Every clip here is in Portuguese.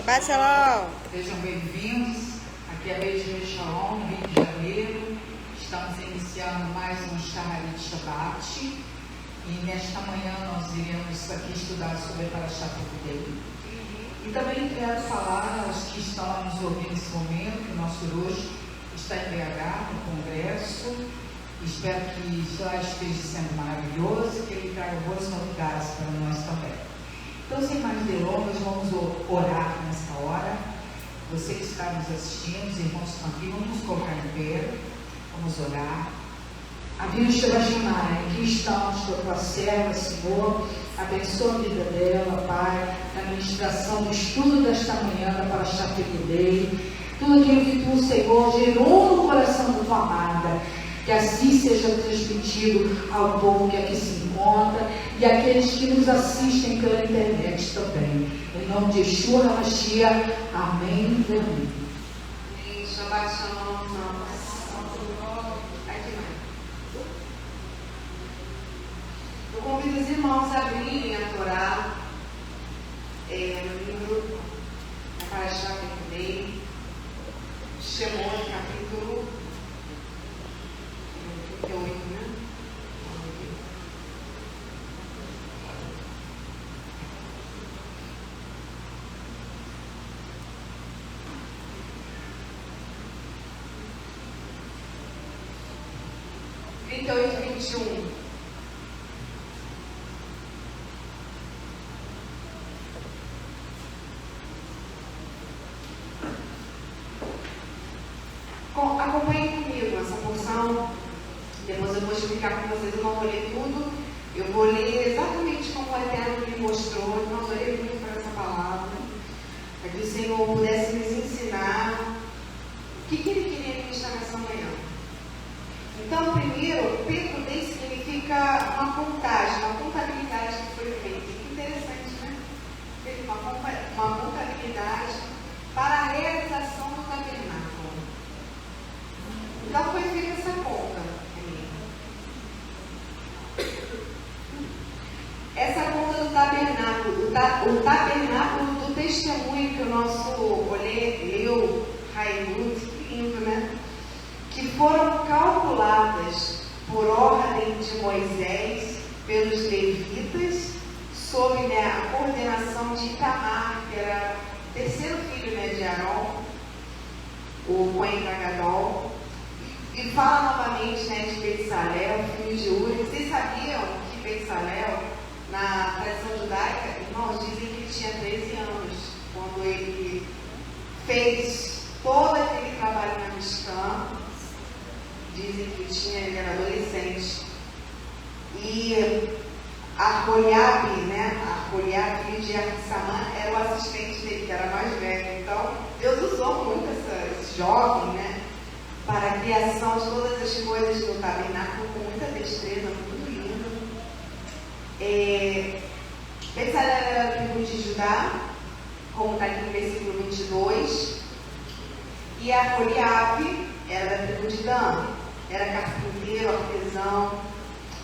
Shabbat Shalom. Sejam bem-vindos. Aqui é a Beit Shalom, Rio de Janeiro. Estamos iniciando mais um Shaharit Shabbat. E nesta manhã nós iremos aqui estudar sobre a Parashat Pekudei. E também quero falar aos que estão nos ouvindo nesse momento que o nosso hoje está em BH, no Congresso. Espero que já esteja sendo maravilhoso e que ele traga boas novidades para nós também. Então, sem mais delongas, vamos orar nessa hora. Você que está nos assistindo, os irmãos estão aqui, vamos nos colocar em pé, vamos orar. Avino Shebashimai, aqui estamos com a tua serva, Senhor, abençoa a vida dela, Pai, na ministração do estudo desta manhã da Parashat Pekudei, tudo aquilo que tu, Senhor, gerou no coração da tua amada, que assim seja transmitido ao povo que aqui se encontra e àqueles que nos assistem pela internet também. Em nome de Yeshua HaMashiach, amém e amém. Shabbat Shalom. Eu convido os irmãos a abrirem a Torá no livro da Parashat Pekudei, Shemot, capítulo 38, né? e 21. Acompanhem comigo essa porção. Depois eu vou explicar com vocês. Eu não vou ler tudo. Eu vou ler exatamente como o Eterno me mostrou. Eu não orei muito para essa palavra, para que o Senhor pudesse nos ensinar o que Ele queria ministrar nessa manhã. Então, primeiro, Pekudei significa uma contagem, uma contabilidade que foi feita. Que interessante, né? Uma contabilidade para a realização do tabernáculo. Então, foi feita essa conta. Essa conta do tabernáculo, o tabernáculo do testemunho que o nosso leu, Raimund, que lindo, né? Que foram calculadas por ordem de Moisés pelos levitas, sob a coordenação de Itamar, que era o terceiro filho de Arão, o Cohen Gadol, e fala novamente de Bezalel, filho de Uri. Vocês sabiam que Bezalel, na tradição judaica, irmãos, dizem que ele tinha 13 anos, quando ele fez todo aquele trabalho na Mishkan. Dizem que ele era adolescente. E Argoliab, filho de Arquissamã, era o assistente dele, que era mais velho. Então, Deus usou muito esse jovem, para a criação de todas as coisas do tabernáculo com muita destreza, muito lindo. Bezalel era da tribo de Judá, como está aqui no versículo 22. E Argoliab era da tribo de Dan. Era carpinteiro, artesão,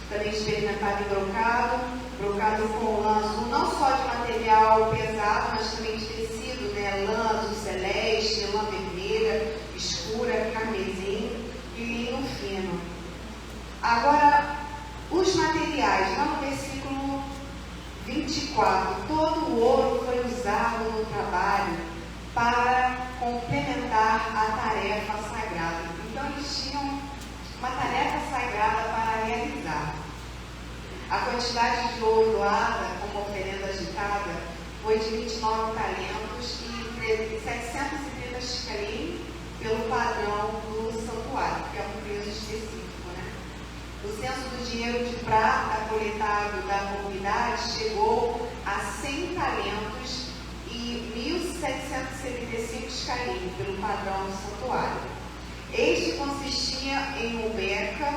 também experimentava em brocado com lã azul, não só de material pesado, mas também de tecido, lã azul celeste, lã vermelha, escura, carmesim e linho fino. Agora, os materiais, lá no versículo 24, todo o ouro foi usado no trabalho para complementar a tarefa sagrada. Então, eles tinham uma tarefa sagrada para realizar. A quantidade de ouro doada como oferenda agitada foi de 29 talentos e 730 shekalim pelo padrão do santuário, que é um preço específico. O censo do dinheiro de prata coletado da comunidade chegou a 100 talentos e 1.775 shekalim pelo padrão do santuário. Este consistia em um beca,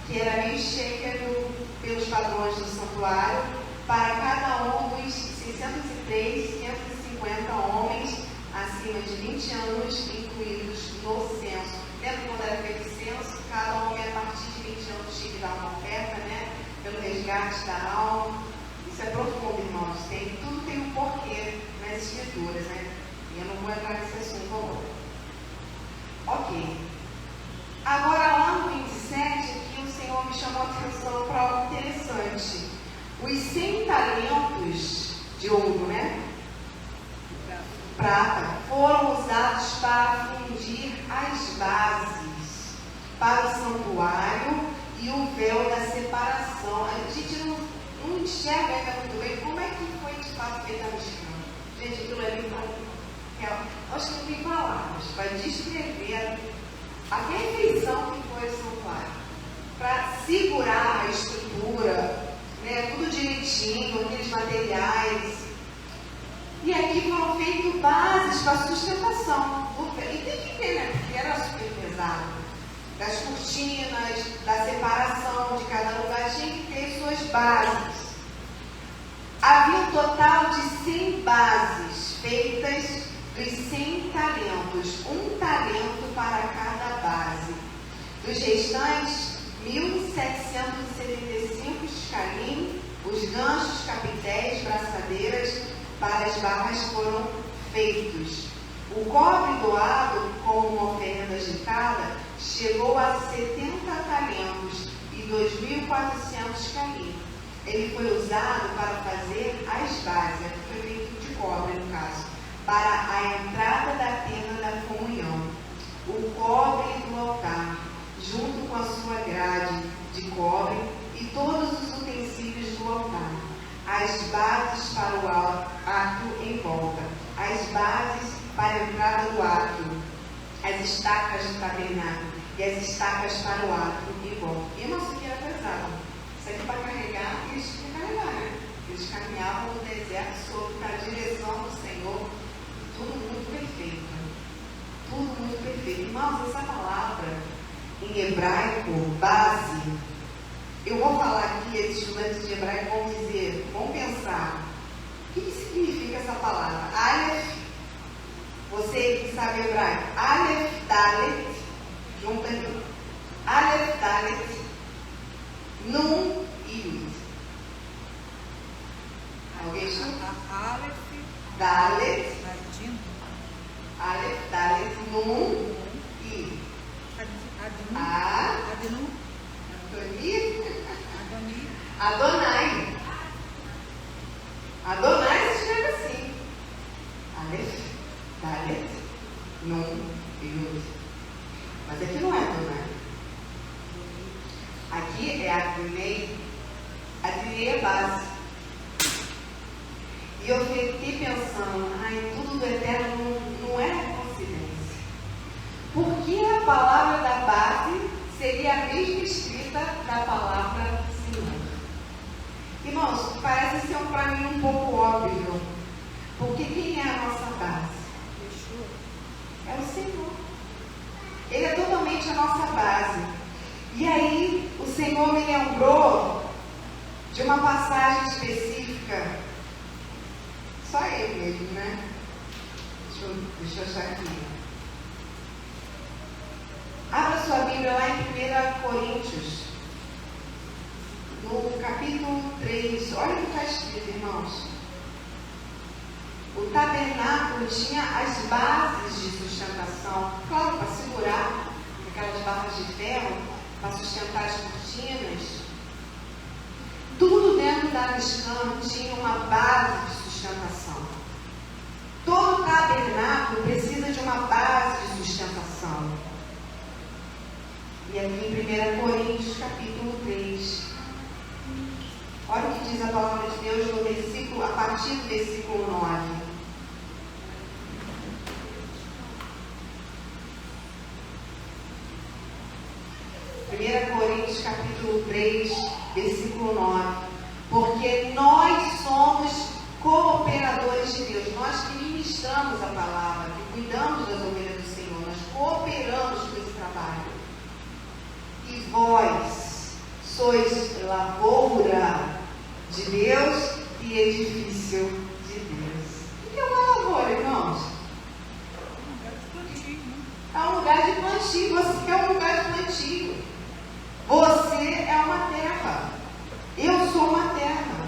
que era meio shekel pelos padrões do santuário, para cada um dos 603, 550 homens acima de 20 anos incluídos no censo. Lembra quando era feito o censo? Cada homem a partir de 20 anos tinha que dar uma oferta, pelo resgate da alma. Isso é profundo, irmãos. Tudo tem um porquê nas escrituras, E eu não vou entrar nesse assunto agora. Ok. Agora, lá no 27, aqui o Senhor me chamou a atenção para algo interessante. Os 100 talentos de ouro, né? Prata, foram usados para fundir as bases para o santuário e o véu da separação. A gente não enxerga ainda muito bem como é que foi de fato feita a mistura. Gente, aquilo ali acho que não tem palavras para descrever a perfeição que foi o santuário. Para segurar a estrutura, né, tudo direitinho, aqueles materiais. E aqui foram feitas bases para sustentação. E tem que ter, né? Porque era super pesado. Das cortinas, da separação de cada lugar, tinha que ter suas bases. Havia um total de 100 bases feitas dos 100 talentos, um talento para cada base. Dos restantes, 1.775 escalim, os ganchos, capitéis, braçadeiras para as barras foram feitos. O cobre doado como uma oferenda agitada chegou a 70 talentos e 2.400 escalim. Ele foi usado para fazer as bases, aqui foi feito de cobre no caso, para a entrada da tenda da comunhão. O cobre do altar, junto com a sua grade de cobre e todos os utensílios do altar. As bases para o átrio em volta, as bases para a entrada do átrio, as estacas do tabernáculo e as estacas para o átrio em volta. E nossa, que era pesado. Isso aqui para carregar, eles tinham que carregar, né? Eles caminhavam no deserto sob a direção do Senhor. Tudo muito perfeito. Tudo muito perfeito. Irmãos, essa palavra em hebraico, base, eu vou falar aqui, esses estudantes de hebraico vão dizer, vão pensar, o que significa essa palavra? Aleph, você que sabe hebraico, Aleph, Dalet, junta aqui, Aleph, Dalet, Nun e Yud. Alguém chuta? Aleph, Dalet, Aleph, Aleph, Dalet, Nun e Adinu, Adonai. Adonai se escreve assim. Aleph, Dalet, Nun e Yud. Mas aqui não é Adonai. Aqui é Adonai. Adonai é base. E eu fiquei pensando, tudo do eterno não é coincidência. Porque a palavra da base seria a mesma escrita da palavra Senhor. Irmãos, parece ser para mim um pouco óbvio. Porque quem é a nossa base? É o Senhor. Ele é totalmente a nossa base. E aí, o Senhor me lembrou de uma passagem específica. Só ele mesmo, né? Deixa eu achar aqui. Abra sua Bíblia lá em 1 Coríntios, no capítulo 3. Olha o que está escrito, irmãos. O tabernáculo tinha as bases de sustentação, claro, para segurar aquelas barras de ferro, para sustentar as cortinas. Tudo dentro da Mishkan tinha uma base de sustentação. Todo tabernáculo precisa de uma base de sustentação. E aqui em 1 Coríntios, capítulo 3. Olha o que diz a palavra de Deus no versículo, a partir do versículo 9. Coríntios, capítulo 3, versículo 9. Porque nós somos cooperadores de Deus. Nós que ministramos a palavra, que cuidamos das ovelhas do Senhor, nós cooperamos com esse trabalho. E vós sois lavoura de Deus e edifício de Deus. O que é uma lavoura, irmãos? É um lugar de plantio. Você é um lugar de plantio. Você é uma terra. Eu sou uma terra.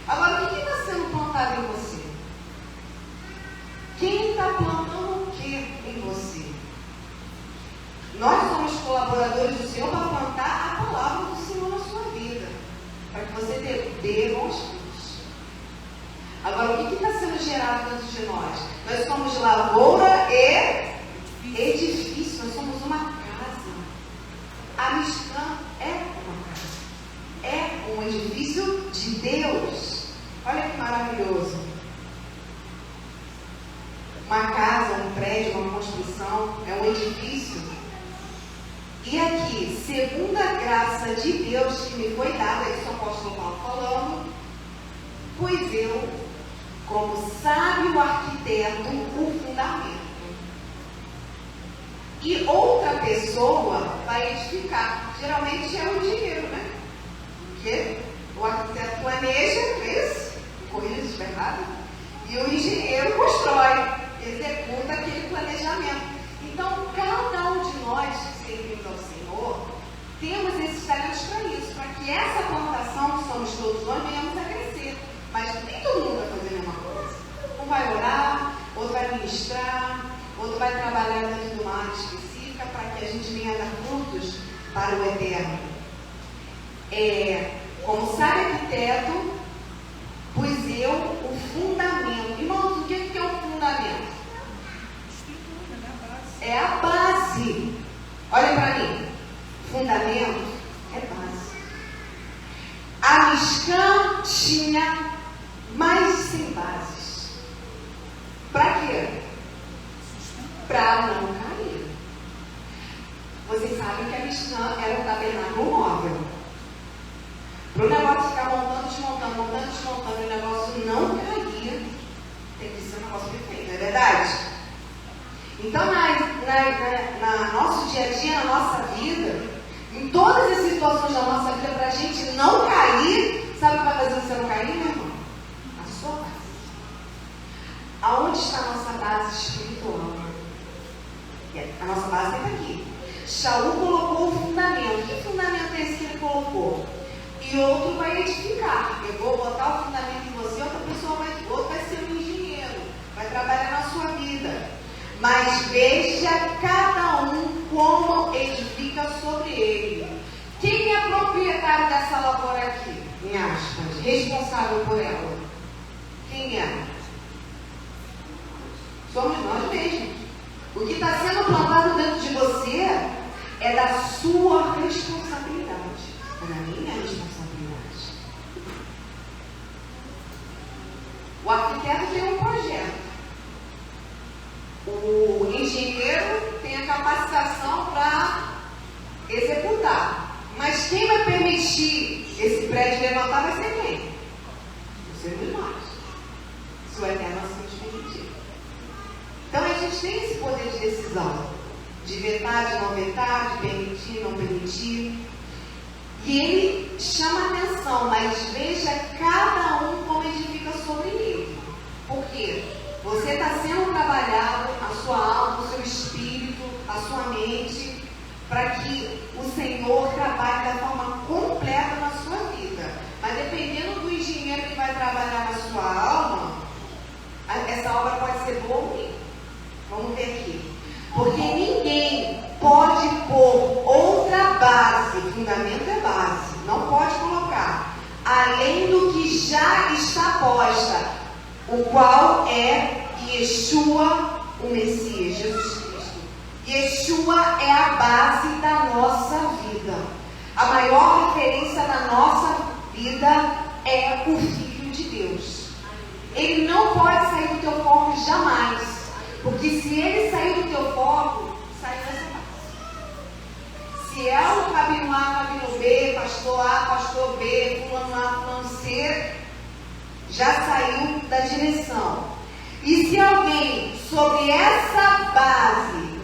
Agora, o que está sendo plantado em você? Quem está plantando dê bons frutos. Agora, o que está sendo gerado dentro de nós? Nós somos lavoura e edifício, nós somos uma casa. A Mishkan é uma casa, é um edifício de Deus. Olha que maravilhoso. Uma casa, um prédio, uma construção, é um edifício. E aqui, segundo a graça de Deus que me foi dada, isso é o apóstolo Paulo falando, pois eu, como sábio arquiteto, o fundamento. E outra pessoa vai edificar. Geralmente é o engenheiro, né? Porque o arquiteto planeja, isso, corrija se estiver errado, e o engenheiro constrói, executa aquele planejamento. Então, cada um de nós que servimos ao Senhor, temos esses talentos para isso, para que essa plantação, que somos todos nós, venhamos a crescer. Mas nem todo mundo vai fazer a mesma coisa. Um vai orar, outro vai ministrar, outro vai trabalhar dentro de uma área específica para que a gente venha dar frutos para o eterno. Como sabe arquiteto, pus eu o fundamento. Irmãos, o que é o fundamento? É a base. Olha para mim. Fundamento é base. A Mishkan tinha mais de 100 bases. Para quê? Para não cair. Vocês sabem que a Mishkan era um tabernáculo móvel. Para o negócio ficar montando, desmontando, e o negócio não cair, tem que ser um negócio perfeito, não é verdade? Então, na nosso dia a dia, na nossa vida, em todas as situações da nossa vida, para a gente não cair, sabe o que vai fazer você não cair, meu irmão? A sua base. Aonde está a nossa base espiritual? A nossa base está aqui. Shaul colocou o fundamento. Que fundamento é esse que ele colocou? E outro vai edificar. Eu vou botar o fundamento em você, outro vai ser um engenheiro, vai trabalhar na sua vida. Mas veja cada um como edifica sobre ele. Quem é proprietário dessa lavoura aqui? Em aspas, responsável por ela. Quem é? Somos nós mesmos. O que está sendo plantado dentro de você é da sua responsabilidade. É da minha responsabilidade. O arquiteto tem um projeto. O engenheiro tem a capacitação para executar. Mas quem vai permitir esse prédio levantar vai ser quem? Seremos nós. Se o Eterno assim nos permitir. Então a gente tem esse poder de decisão. De vetar, de não vetar, de permitir, não permitir. E ele chama atenção, mas veja cada um como edifica sobre ele. Por quê? Você está sendo trabalhado, a sua alma, o seu espírito, a sua mente, para que o Senhor trabalhe da forma completa na sua vida. Mas dependendo do engenheiro que vai trabalhar na sua alma, essa obra pode ser boa ou ruim. Vamos ver aqui. Porque ninguém pode pôr outra base, fundamento é base, não pode colocar, além do que já está posta, o qual é Yeshua, o Messias, Jesus Cristo. Yeshua é a base da nossa vida. A maior referência da nossa vida é o Filho de Deus. Ele não pode sair do teu foco jamais. Porque se ele sair do teu foco, sai dessa base. Se é o cabino A, cabino B, pastor A, pastor B, fulano A, fulano C, já saiu da direção. E se alguém sobre essa base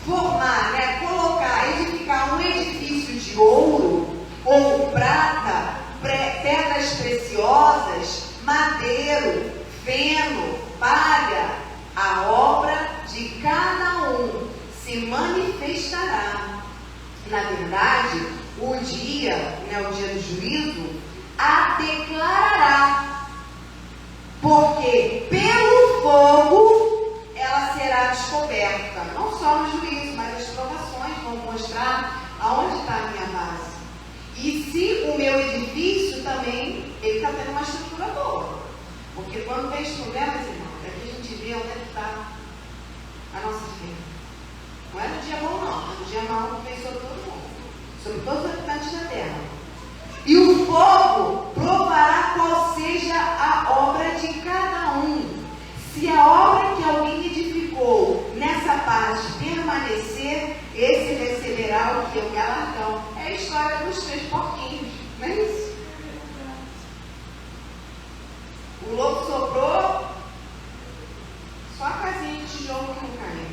formar, colocar, edificar um edifício de ouro ou prata, pedras preciosas, madeiro, feno, palha, a obra de cada um se manifestará. Na verdade, o dia do juízo, a declarará. Porque pelo fogo ela será descoberta. Não só no juízo, mas as provações vão mostrar aonde está a minha base. E se o meu edifício também, ele está vê os problemas, irmão, é que a gente vê onde é que está a nossa fé. Não é no dia bom, não. É no dia mau que vem sobre todo mundo, sobre todos os habitantes da terra. E o fogo provará qual seja a obra de cada um. Se a obra que alguém edificou nessa parte permanecer, esse receberá o que? O galardão. É a história dos 3 porquinhos, não é isso? O lobo soprou, só a casinha de tijolo que não caiu.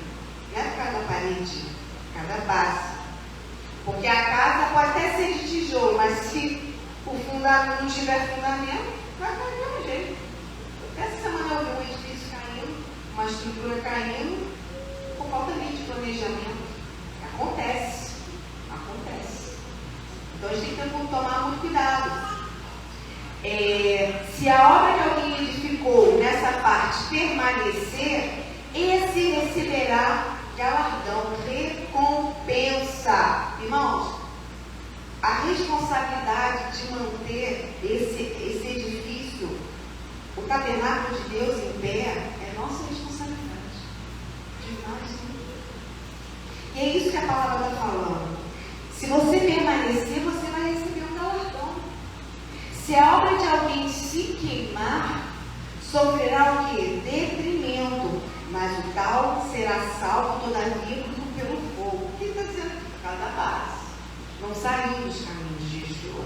Não é cada parede, cada base. Porque a casa pode até ser de tijolo, mas se o fundamento não tiver fundamento, vai cair do mesmo jeito. Essa semana eu vi um edifício caindo, uma estrutura caindo, por falta de planejamento. Acontece. Então a gente tem que tomar muito cuidado. Se a obra que alguém edificou nessa parte permanecer, esse receberá galardão, recompensa. Irmãos, a responsabilidade de manter esse edifício, o tabernáculo de Deus em pé, é nossa responsabilidade. Demais, né? E é isso que a palavra está falando. Se você permanecer, você vai receber um galardão. Se a obra de alguém se queimar, sofrerá o quê? Detrimento. Mas o tal será salvo, todavia, pelo fogo. O que está dizendo aqui? Por causa da base. Não saiu dos caminhos de Yeshua.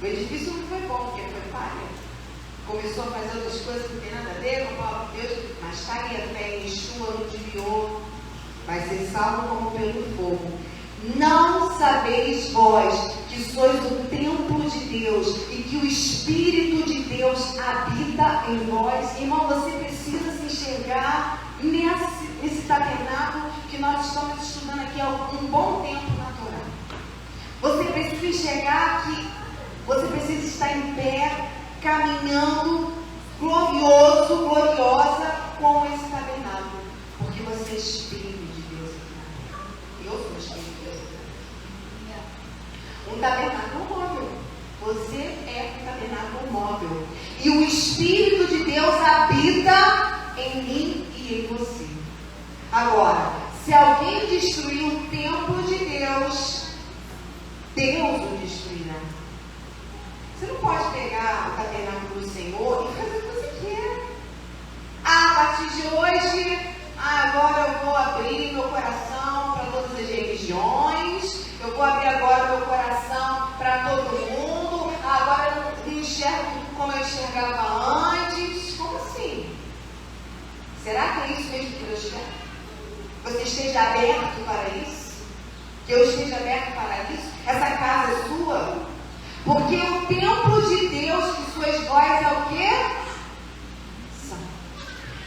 O edifício não foi bom, porque foi falha. Começou a fazer outras coisas que não tem nada a ver com a palavra de Deus, mas está aí a fé em Yeshua, não desviou. Vai ser salvo como pelo fogo. Não sabeis vós que sois o templo de Deus e que o Espírito de Deus habita em vós? Irmão, você precisa se enxergar nesse tabernáculo que nós estamos estudando aqui há um bom tempo na Torá. Você precisa enxergar que você precisa estar em pé, caminhando, gloriosa com esse tabernáculo, porque você é Espírito de Deus aqui na terra. E eu sou Espírito de Deus aqui na terra. Um tabernáculo móvel. Você é um tabernáculo móvel. E o Espírito de Deus habita em mim e em você. Agora, se alguém destruir o templo de Deus, Deus o destruirá. Você não pode pegar o tabernáculo do Senhor e fazer o que você quer. A partir de hoje, agora eu vou abrir meu coração para todas as religiões, eu vou abrir agora meu coração para todo mundo, agora eu não enxergo como eu enxergava antes. Como assim? Será que é isso mesmo que Deus quer? Você esteja aberto para isso? Que eu esteja aberto para isso? Essa casa é sua? Porque o templo de Deus que sois vós é o quê? Santo.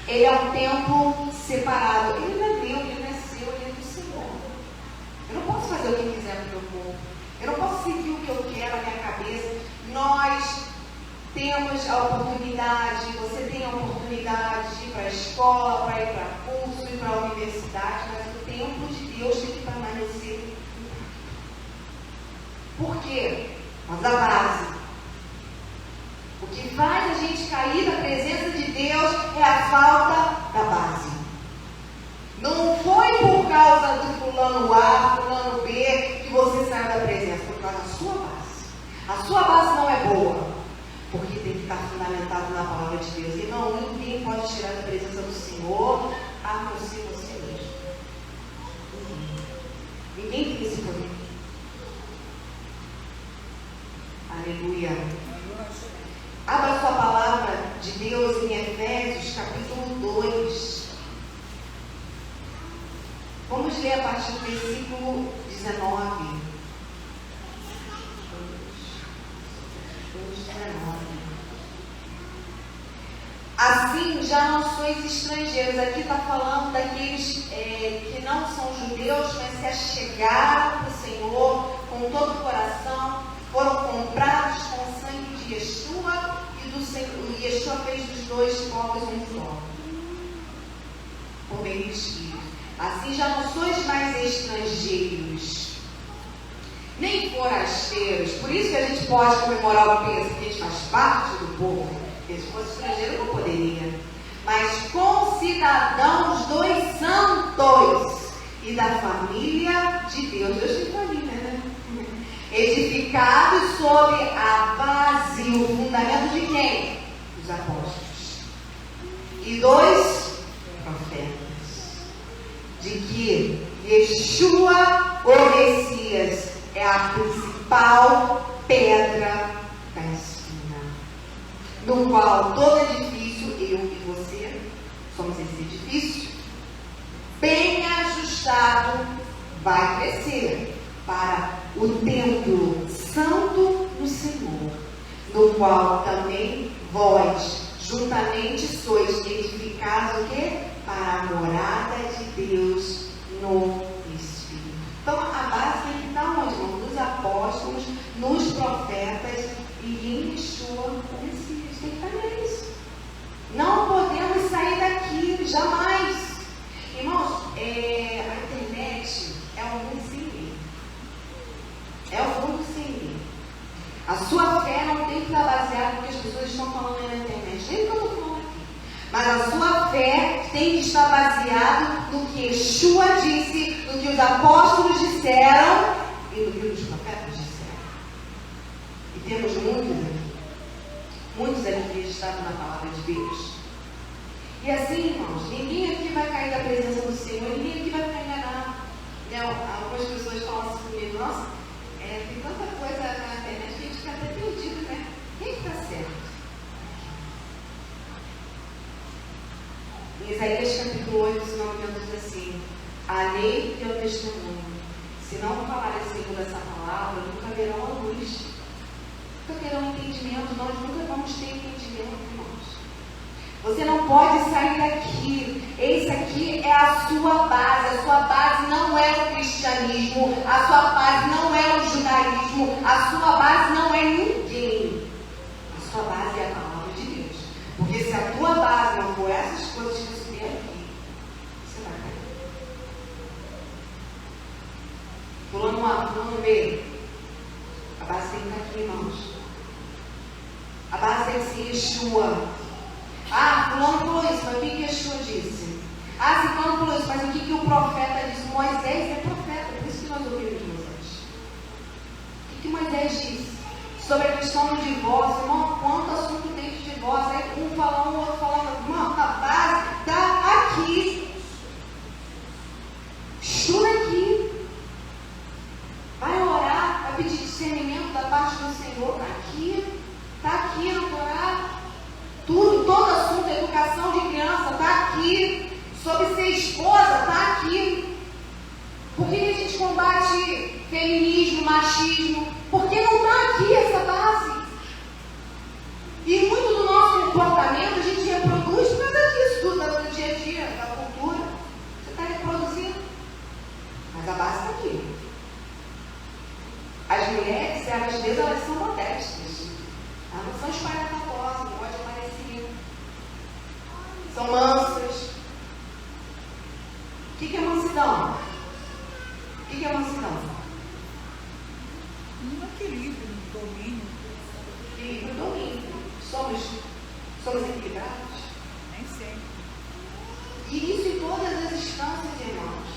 Ele é um templo separado. Ele não é meu, ele não é seu, ele é do Senhor. Eu não posso fazer o que quiser para o meu povo. Eu não posso seguir o que eu quero na minha cabeça. Nós temos a oportunidade, você tem a oportunidade de ir para a escola, para ir para curso, ir para a universidade, mas o templo de Deus tem que permanecer. Por quê? Mas a base. O que faz a gente cair da presença de Deus é a falta da base. Não foi por causa do fulano A, fulano B, que você saiu da presença, por causa da sua base. A sua base não é boa, porque tem que estar fundamentado na palavra de Deus. E não, ninguém pode tirar da presença do Senhor, a não ser você mesmo. Ninguém tem esse poder. Aleluia. Abra sua palavra de Deus em Efésios, capítulo 2. Vamos ler a partir do versículo 19. 19. Assim já não sois estrangeiros. Aqui está falando daqueles que não são judeus, mas se achegaram para o Senhor com todo o coração, foram comprados com o sangue de Yeshua, e Yeshua fez dos dois povos um só, por meio do Espírito. Assim já não sois mais estrangeiros, nem forasteiros. Por isso que a gente pode comemorar o Pêssego, porque a gente faz parte do povo. Porque se fosse estrangeiro não poderia. Mas concidadãos dos santos e da família de Deus. Deus tem família, né? Edificados sobre a base, o fundamento de quem? Dos apóstolos. E dos profetas. De que Yeshua, o Messias, é a principal pedra da esquina, no qual todo edifício, eu e você, somos esse edifício, bem ajustado, vai crescer para o templo santo do Senhor, no qual também vós, juntamente, sois edificados o quê? Para a morada de Deus no Espírito. Então, a base tem que estar onde, irmão? Nos apóstolos, nos profetas e em Yeshua, o Messias. Tem que estar neles. Não podemos sair daqui, jamais. Irmãos, a internet é um mundo sem lei. É um mundo sem lei. A sua fé não tem que estar baseada no que as pessoas estão falando aí na internet. Nem o que eu estou falando aqui. Mas a sua fé tem que estar baseada no que Yeshua disse, no que os apóstolos disseram e no que os profetas disseram. E temos muitos aqui registrados na palavra de Deus. E assim, irmãos, ninguém aqui vai cair da presença do Senhor, ninguém aqui vai ficar enganado. Algumas pessoas falam assim comigo, nossa, tem tanta coisa na internet que a gente fica até perdido, né? Quem está certo? Em Isaías capítulo 8, se não me engano, diz assim: a lei e o testemunho, se não falarem segundo essa palavra, nunca verão a luz, nunca terão entendimento, nós nunca vamos ter entendimento, irmãos. Você não pode sair daqui. Esse aqui é a sua base não é o cristianismo, a sua base não é o judaísmo, a sua base não é ninguém. A sua base é a palavra de Deus. Porque se a tua base não for essas coisas que você tem aqui, você vai cair. Fulano A, fulano B. A base tem que estar aqui, irmãos. A base tem que ser Yeshua. Ah, fulano falou isso, mas o que Yeshua disse? Ah, se fulano falou isso, mas o que o profeta disse? Moisés é profeta, por isso que nós ouvimos Moisés. O que Moisés disse? Sobre a questão do divórcio, irmão, quanto assunto tem de divórcio? Aí um falando, o outro falando, irmão, a base está aqui. Estuda aqui. Vai orar, vai pedir discernimento da parte do Senhor. Está aqui no Torá. Tudo, todo assunto, educação de criança, está aqui. Sobre ser esposa, está aqui. Por que a gente combate feminismo, machismo? Porque não está aqui essa base. E muito do nosso comportamento a gente reproduz por causa disso, tudo do dia a dia, da cultura. Você está reproduzindo. Mas a base está aqui. As mulheres, às vezes, elas são modestas. Elas não são espalhafatosas, não pode aparecer. São mansas. O que é mansidão? O que é mansidão? Um equilíbrio, um domínio. Equilíbrio, domínio. Somos equilibrados? Nem sempre. E isso em todas as instâncias, irmãos.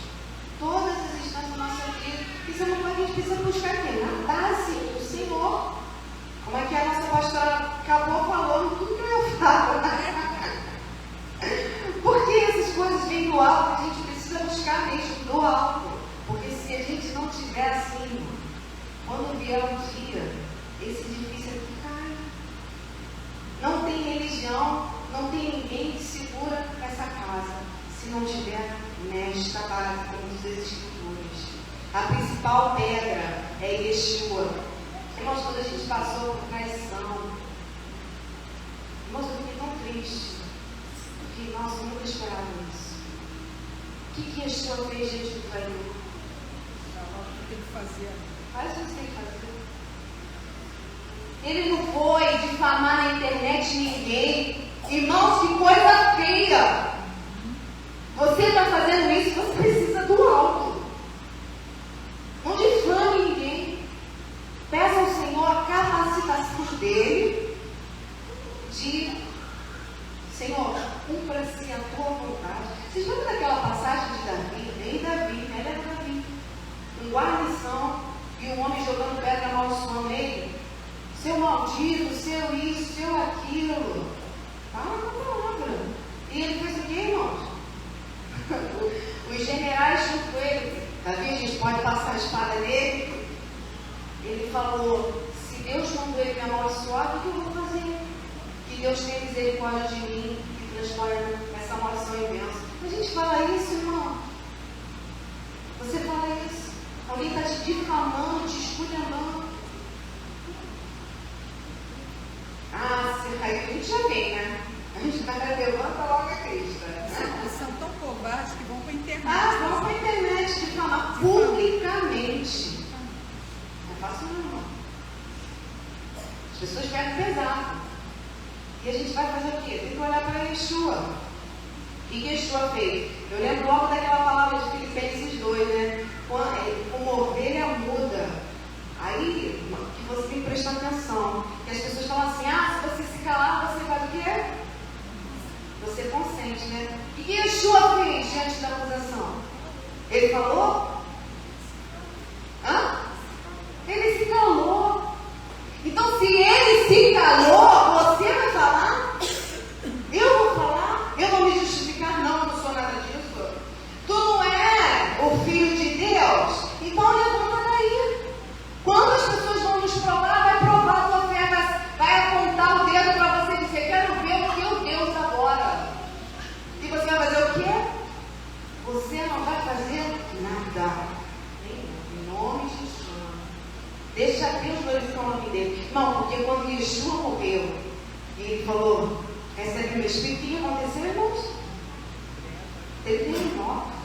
Todas as instâncias da nossa vida. Isso é uma coisa que a gente precisa buscar aqui, na base do Senhor. Como é que a nossa pastora acabou falando tudo que eu falo. Porque essas coisas vêm do alto, a gente precisa buscar mesmo do alto. Porque se a gente não tiver assim, quando vier um dia, esse edifício aqui cai. Não tem religião, não tem ninguém que segura essa casa, se não tiver nesta base, como diz as Escrituras. A principal pedra é Yeshua. Irmãos, quando a gente passou por traição, irmãos, eu fiquei tão triste, porque, nossa, eu nunca esperava isso. O que Yeshua fez diante do traidor? Tem que fazer. Faz o que você tem que fazer. Ele não foi difamar na internet ninguém. Irmãos, que coisa feia. Você está fazendo isso, você precisa do alto. Não difame ninguém. Peça ao Senhor a capacitação dele de a tua vontade. Vocês lembram daquela passagem de Davi? Rei Davi, ele era Davi. Um guarnição e um homem jogando pedra amaldiçoando ele. Seu maldito, seu isso, seu aquilo. Fala com a palavra. E ele fez o quê, irmãos? Os generais junto com ele. Davi, a gente pode passar a espada nele? Ele falou: se Deus mandou ele me amaldiçoar, o que eu vou fazer? Que Deus tenha misericórdia de mim e transforme essa maldição em bênção. A gente fala isso, irmão. Você fala isso. Alguém está te difamando, te esculhambando. Ah, se cair, a gente já vem, né? A gente levanta logo a crista. Eles são tão covardes que vão para a internet. Ah, vamos para a internet difamar publicamente. Não é fácil não, irmão. As pessoas pegam pesado. E a gente vai fazer o quê? Tem que olhar para Yeshua. O que Yeshua fez? Eu lembro logo daquela palavra de Filipenses 2, né? Uma ovelha muda. Aí, que você tem que prestar atenção. Que as pessoas falam assim: ah, se você se calar, você faz o quê? Você consente, né? O que Yeshua fez diante da acusação? Ele falou? Hã? Ele se calou. Então, se ele se calou, você vai falar? Eu vou falar? Eu vou me justificar? Não, eu não sou nada disso. Tu não é o filho de Deus? Então, levanta daí. Quando as pessoas vão nos provar, vai provar a tua fé, vai apontar o dedo para você dizer: quero ver o teu Deus agora. E você vai fazer o quê? Você não vai fazer nada. Em nome de Jesus. Deixa Deus glorificar o nome dele. Irmão, porque quando Yeshua morreu, e ele falou: recebe o meu espírito, o que aconteceu, irmãos? Ele veio morto.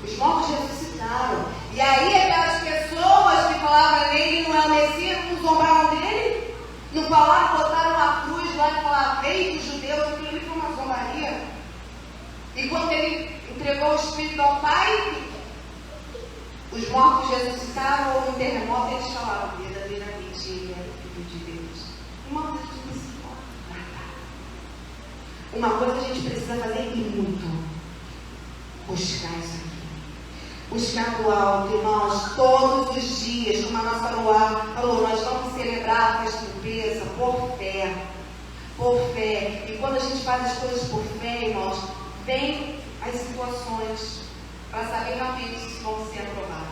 Os mortos ressuscitaram. E aí aquelas pessoas que falavam nele não é o Messias, não zombaram dele? Não falaram, botaram uma cruz lá e falaram: rei dos judeus, aquilo ali foi uma zombaria. E quando ele entregou o Espírito ao Pai, os mortos ressuscitaram, ou um terremoto, eles falaram: verdadeiramente ele era o Filho de Deus. Uma coisa a gente precisa fazer. Uma coisa a gente precisa fazer, e muito: buscar isso aqui. Buscar do alto, irmãos, todos os dias, como a nossa Luá falou, nós vamos celebrar a festa de limpeza por fé. Por fé. E quando a gente faz as coisas por fé, irmãos, vem as situações para saber realmente se vão ser aprovadas.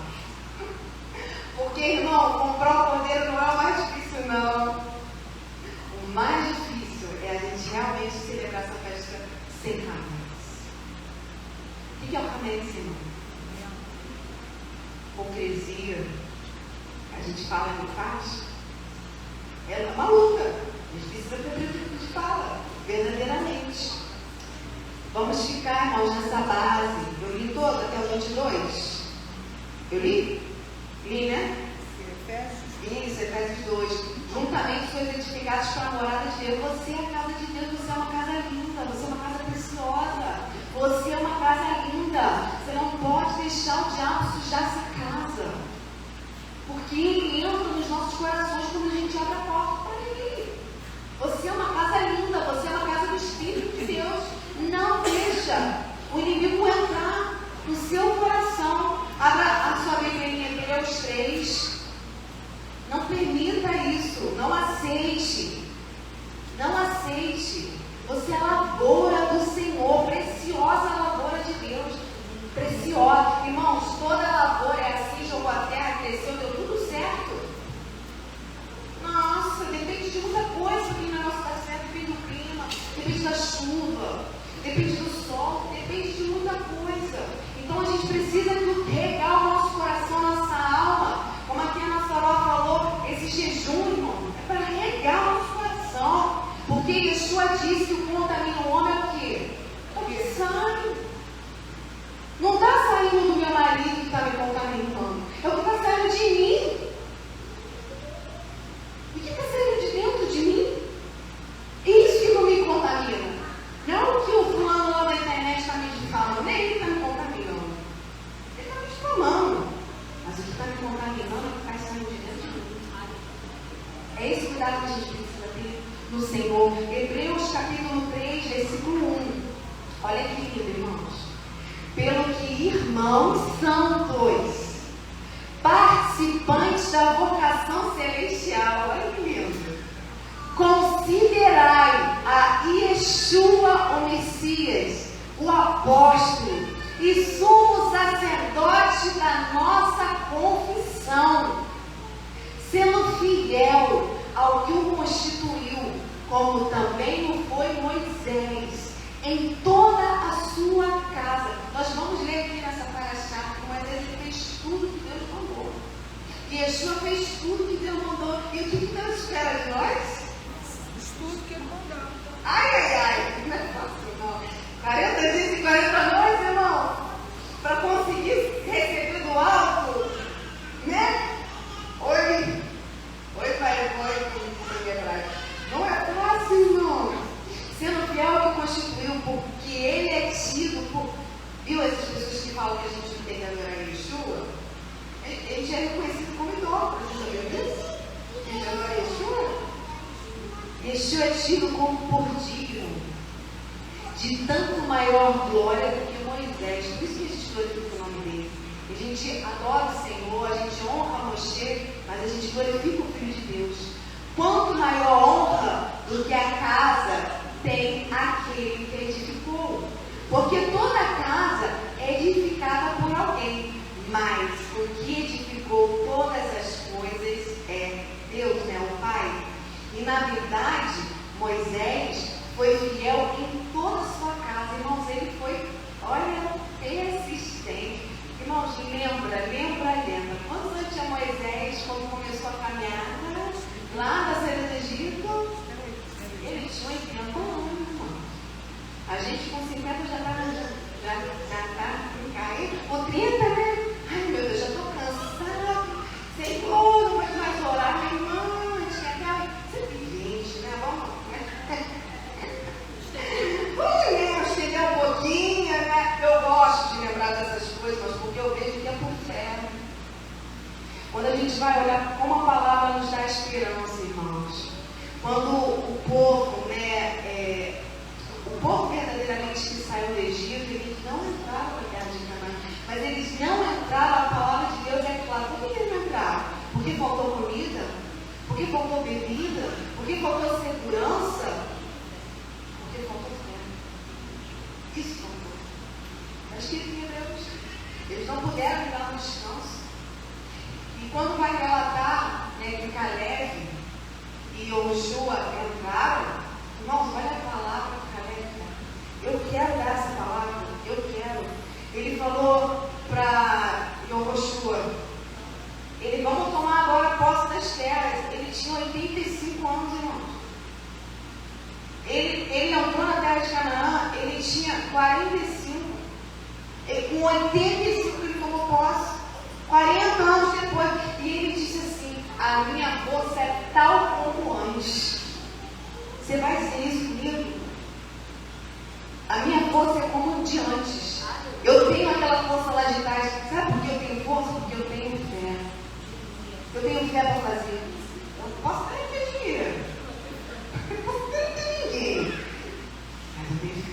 Porque, irmão, comprar o cordeiro não é o mais difícil, não. O mais difícil é a gente realmente celebrar essa festa sem camelos. O que é o camelo, irmão? Hipocrisia. A gente fala e não faz. É uma luta. A gente precisa aprender o que a gente fala, verdadeiramente. Vamos ficar, irmãos, nessa base. Eu li todo até o 22. Eu li? Li, né? Isso, Efésios 2. Juntamente sois edificados para a morada de Deus. Você é a casa de Deus, você é uma casa linda, você é uma casa preciosa. Você é uma casa linda. Você não pode deixar o diabo sujar essa casa. Porque ele entra nos nossos corações quando a gente abre a porta para ele. Você é uma casa linda, você é uma casa do Espírito de Deus. Não deixa o inimigo entrar no seu coração. Abra a sua Bíblia em Hebreus 3. Não permita isso. Não aceite. Não aceite. Você é a lavoura do Senhor. Preciosa lavoura de Deus. Preciosa. Irmãos, toda lavoura é assim. Jogou a terra, cresceu, deu tudo certo. Nossa, depende de muita coisa para o negócio dar certo. Depende do clima, depende da chuva, depende do sol, depende de muita coisa. Então a gente precisa regar o nosso coração, a nossa alma. Como aqui a nossa Ló falou, esse jejum, irmão, é para regar o nosso coração. Porque Yeshua disse que o que contamina o homem é o quê? O que sai. Não está saindo do meu marido que está me contaminando. É o que está saindo de mim. O que está saindo de dentro de mim? Isso que não me contamina. Não o que o fulano lá na internet está me difamando. Nem ele está me contaminando. Ele está me difamando. Mas o que está me contaminando é o que está saindo de dentro de mim. É esse cuidado que a gente precisa ter no Senhor. Hebreus capítulo 3, versículo 1. Olha que lindo, irmãos. Pelo que irmãos santos, participantes da vocação celestial, olha que lindo, considerai a Yeshua o Messias, o apóstolo e sumo sacerdote da nossa confissão, sendo fiel ao que o constituiu, como também o foi Moisés, em toda a sua casa. Nós vamos ler aqui nessa paraxá que Moisés fez tudo que Deus mandou. E Yeshua fez tudo que Deus mandou. E o que Deus espera de nós? Tudo que ele mandou. Ai, não é fácil não. 40 dias e 40 noites, irmão, para conseguir receber do alto, né? Oi, pai, não é fácil, irmão. Sendo fiel ao que constituiu, porque ele é tido por... Viu essas pessoas que falam que a gente não tem que adorar Yeshua? Ele já é reconhecido como idólatra, você sabia disso? Ele adora Yeshua? Yeshua é tido como por digno de tanto maior glória do que Moisés. Por isso que a gente glorifica o nome dele. A gente adora o Senhor, a gente honra Moshe, mas a gente glorifica o Filho de Deus. Quanto maior honra do que a casa tem aquele que edificou. Porque toda casa é edificada por alguém, mas o que edificou todas as coisas é Deus, né, o Pai. E na verdade, Moisés foi fiel em toda a sua casa. Irmãos, ele foi, olha, persistente. Irmãos, lembra. Quantos anos tinha Moisés quando começou a caminhada lá na saída do Egito? Ele tinha 80 anos, irmão. A gente com 50 já está caindo. Com 30, né? Ai, meu Deus, já estou cansada. Senhor, não pode mais orar, minha irmã. Gente, né? Vamos estender um pouquinho, né? Eu gosto de lembrar dessas coisas, mas porque eu vejo que é por fé. Quando a gente vai olhar como a palavra nos dá esperança, irmãos. Quando o povo, né? O povo verdadeiramente que saiu do Egito, eles não entraram na terra de Canaã. Mas eles não entraram, a palavra de Deus é clara. Por que eles não entraram? Porque faltou comida? Porque faltou bebida? Porque faltou segurança? Porque faltou fé. Isso faltou. Mas que Deus, eles não puderam dar um descanso. E quando vai relatar, né, que Caleb e Josué entraram, irmãos, olha a palavra de Caleb. Eu quero dar essa palavra, eu quero. Ele falou para Josué, vamos tomar agora posse das terras. Ele tinha 85 anos, irmãos. Ele entrou na terra de Canaã, ele tinha 45. Com 85 ele tomou posse. 40 anos depois. E ele disse assim: a minha força é tal como antes. Você vai dizer isso comigo? A minha força é como de antes. Eu tenho aquela força lá de trás. Sabe por que eu tenho força? Porque eu tenho fé. Eu tenho fé para fazer. Eu não posso ter dinheiro. Eu não posso ter ninguém. Mas eu tenho fé.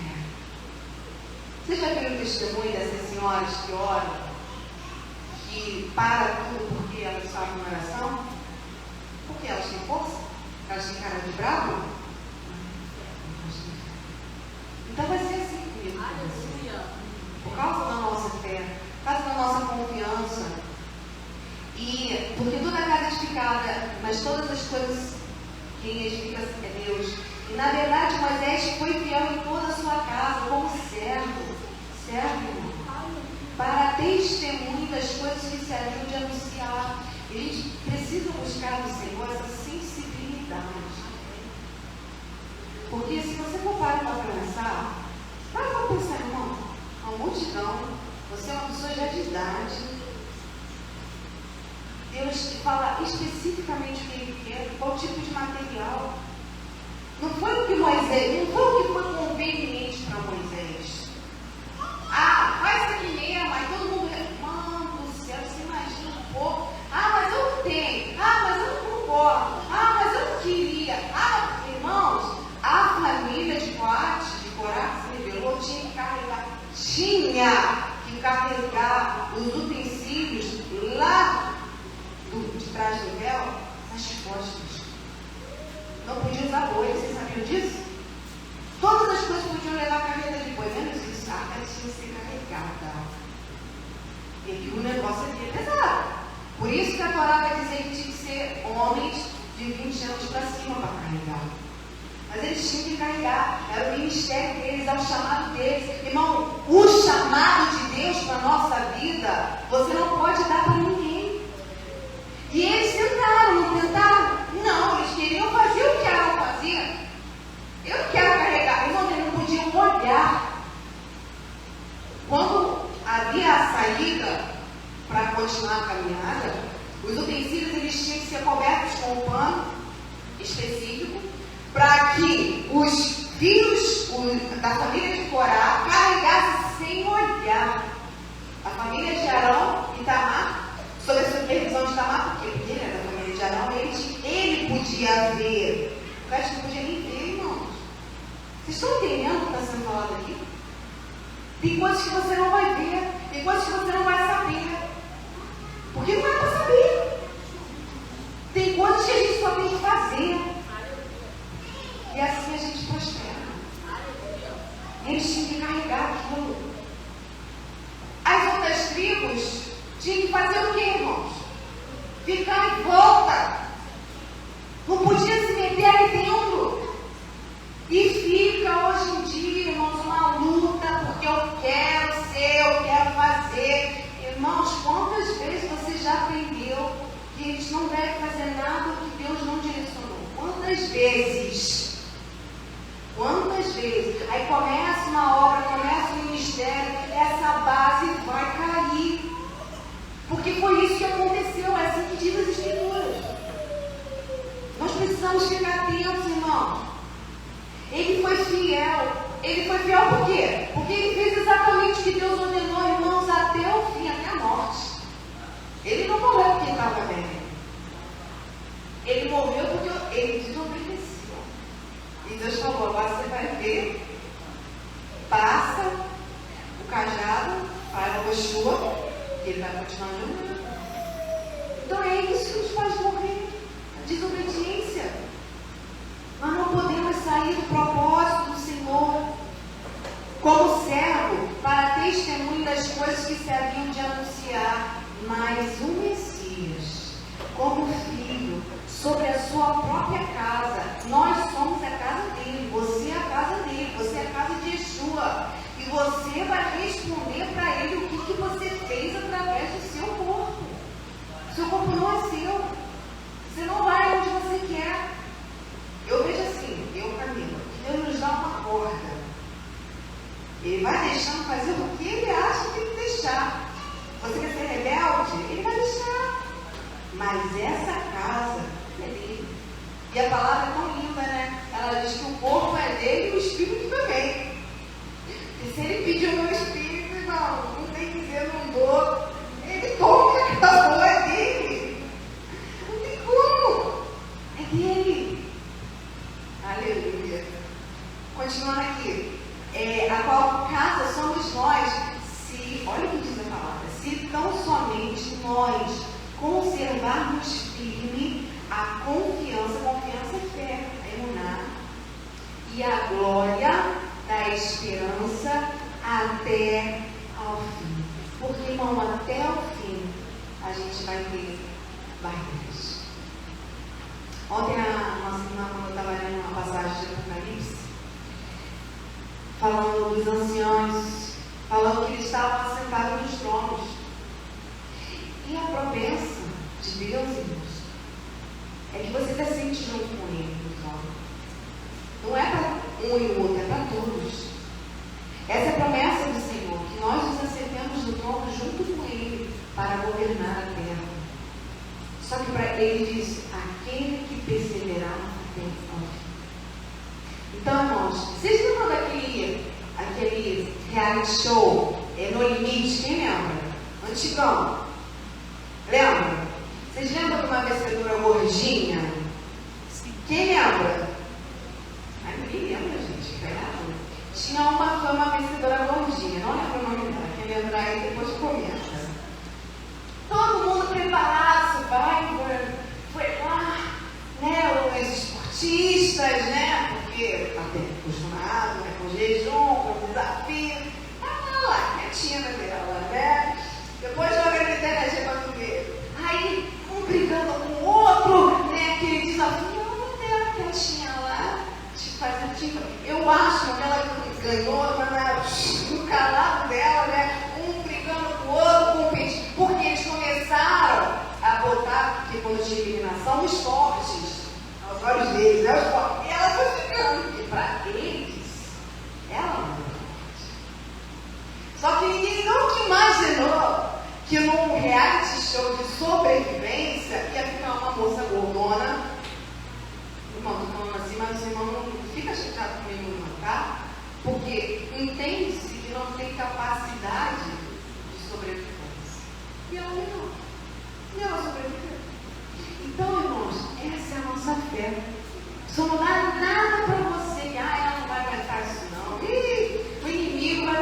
Você já viu o testemunho dessas senhoras que oram? Que para tudo porque elas estavam em oração? Porque elas têm força? Elas têm cara de bravo? Então vai ser assim comigo. Por causa da nossa fé, por causa da nossa confiança. E porque toda a casa é edificada, mas todas as coisas, quem edifica é Deus. E na verdade Moisés foi fiel em toda a sua casa, como servo, para testemunho das coisas que se haviam de anunciar. Eles precisam buscar no Senhor essa sensibilidade. Porque se você for parar para pensar, irmão, uma multidão, você é uma pessoa já de idade. Deus fala especificamente o que Ele quer, qual tipo de material. Não foi o que Moisés, não foi o que foi conveniente para Moisés. Faz isso aqui mesmo, aí todo mundo, mano do céu, você imagina um pouco. Mas eu não tenho. Mas eu não concordo. Mas eu não queria. Irmãos, a família de Corá se rebelou, tinha que ficar tinha que carregar os utensílios lá de trás do véu nas costas. Não podia usar boi, vocês sabiam disso? Todas as coisas podiam levar a carreta de boi, menos isso. A arca tinha que ser carregada. E que o negócio aqui é pesado. Por isso que a Torá vai dizer que tinha que ser homens de 20 anos para cima para carregar. Mas eles tinham que carregar, era o ministério deles, era o chamado deles. Irmão, o chamado de Deus para a nossa vida, você não pode dar para ninguém. E eles tentaram, não tentaram? Não, eles queriam fazer o que Arão fazia. Eu não quero carregar, irmão, eles não podiam olhar. Quando havia a saída para continuar a caminhada, os utensílios eles tinham que ser cobertos com um pano específico, para que os filhos da família de Corá carregassem sem olhar. A família de Arão e Tamar, sob a supervisão de Tamar, porque ele era da família de Arão, ele podia ver. O resto não podia nem ver, irmãos. Vocês estão entendendo o que está sendo falado aqui? Tem coisas que você não vai ver, tem coisas que você não vai saber. Porque não é para saber. Tem coisas que a gente só tem que fazer. E assim a gente prospera. Eles tinham que carregar aquilo. As outras tribos tinham que fazer o quê, irmãos? Ficar em volta. Não podia se meter ali dentro. E fica hoje em dia, irmãos, uma luta, porque eu quero ser, eu quero fazer. Irmãos, quantas vezes você já aprendeu que a gente não deve fazer nada que Deus não direcionou? Quantas vezes? Quantas vezes? Aí começa uma obra, começa um ministério, essa base vai cair. Porque foi isso que aconteceu, é assim que diz as Escrituras. Nós precisamos ficar atentos, irmão. Ele foi fiel. Ele foi fiel por quê? Porque ele fez exatamente o que Deus ordenou, irmãos, até o fim, até a morte. Ele não morreu porque estava bem. Ele morreu porque ele desobedeceu. E Deus falou, agora você vai ver, passa o cajado para o Joshua, que ele vai continuar jogando. Então é isso que nos faz morrer, a desobediência. Nós não podemos sair do propósito do Senhor como servo para testemunho das coisas que se haviam de anunciar, mas o Messias, como filho, sobre a sua própria casa. Nós somos a casa dele, você é a casa dele, você é a casa de Yeshua. E você vai responder para ele o que você fez através do seu corpo. Seu corpo não é seu. Você não vai onde você quer. Eu vejo assim, Camila, que Deus nos dá uma corda. Ele vai deixando fazer o que ele acha que tem que deixar. Você quer ser rebelde? Ele vai deixar. Mas essa casa é dele. E a palavra é tão linda, né? Ela diz que o corpo é dele e o espírito também. E se ele pedir o meu espírito, irmão, não tem que dizer, não dou. Ele toma, acabou, é dele. Não tem como. É dele. Aleluia. Continuando aqui. A qual casa somos nós, se, olha o que diz a palavra, se tão somente nós conservarmos firme a confiança é fé, a emuná, e a glória da esperança até ao fim. Porque, irmão, até o fim a gente vai ter barreiras. Ontem a nossa irmã, quando eu estava lendo uma passagem de Apocalipse, falando dos anciãos, falando que eles estavam assentados nos tronos. E a promessa de Deus, irmãos, é que você se sente junto com ele no trono. Não é para um e o outro, é para todos. Essa é a promessa do Senhor, que nós nos assentemos no trono junto com ele para governar a terra. Só que para ele diz, aquele que perseverar até o fim. Então, irmãos, vocês lembram daquele reality show No Limite? Quem lembra? Antigão. Lembra? Vocês lembram de uma vencedora gordinha? Sim. Quem lembra? Ai, ninguém lembra, gente. Tinha foi uma vencedora gordinha. Baixinha, não lembro o nome dela, quem lembrar aí depois comenta. Todo mundo preparado, foi lá, né, os esportistas, né, porque tá acostumado, né, com jejum, com desafio, tava lá, quietinha dela, né, depois joga na internet pra tu ver. Aí, um brigando com o outro, né, aquele desafio, ela quietinha lá, fazendo tipo, eu acho que ela ganhou, mas no calado dela, né, um brigando com o outro, porque eles começaram a botar, porque quando tinha eliminação, os fortes, aos olhos deles, né, os fortes, e ela foi ficando, e para eles, ela não foi forte. Só que ninguém nunca imaginou que num reality show de sobrevivência ia ficar uma moça gordona. Irmão, tô falando assim, mas o irmão não fica chateado comigo não, tá? Porque entende-se que não tem capacidade de sobrevivência. E ela não. E ela sobreviveu. Então, irmãos, essa é a nossa fé. Só não dá nada para você. Ela não vai aguentar isso não. O inimigo vai,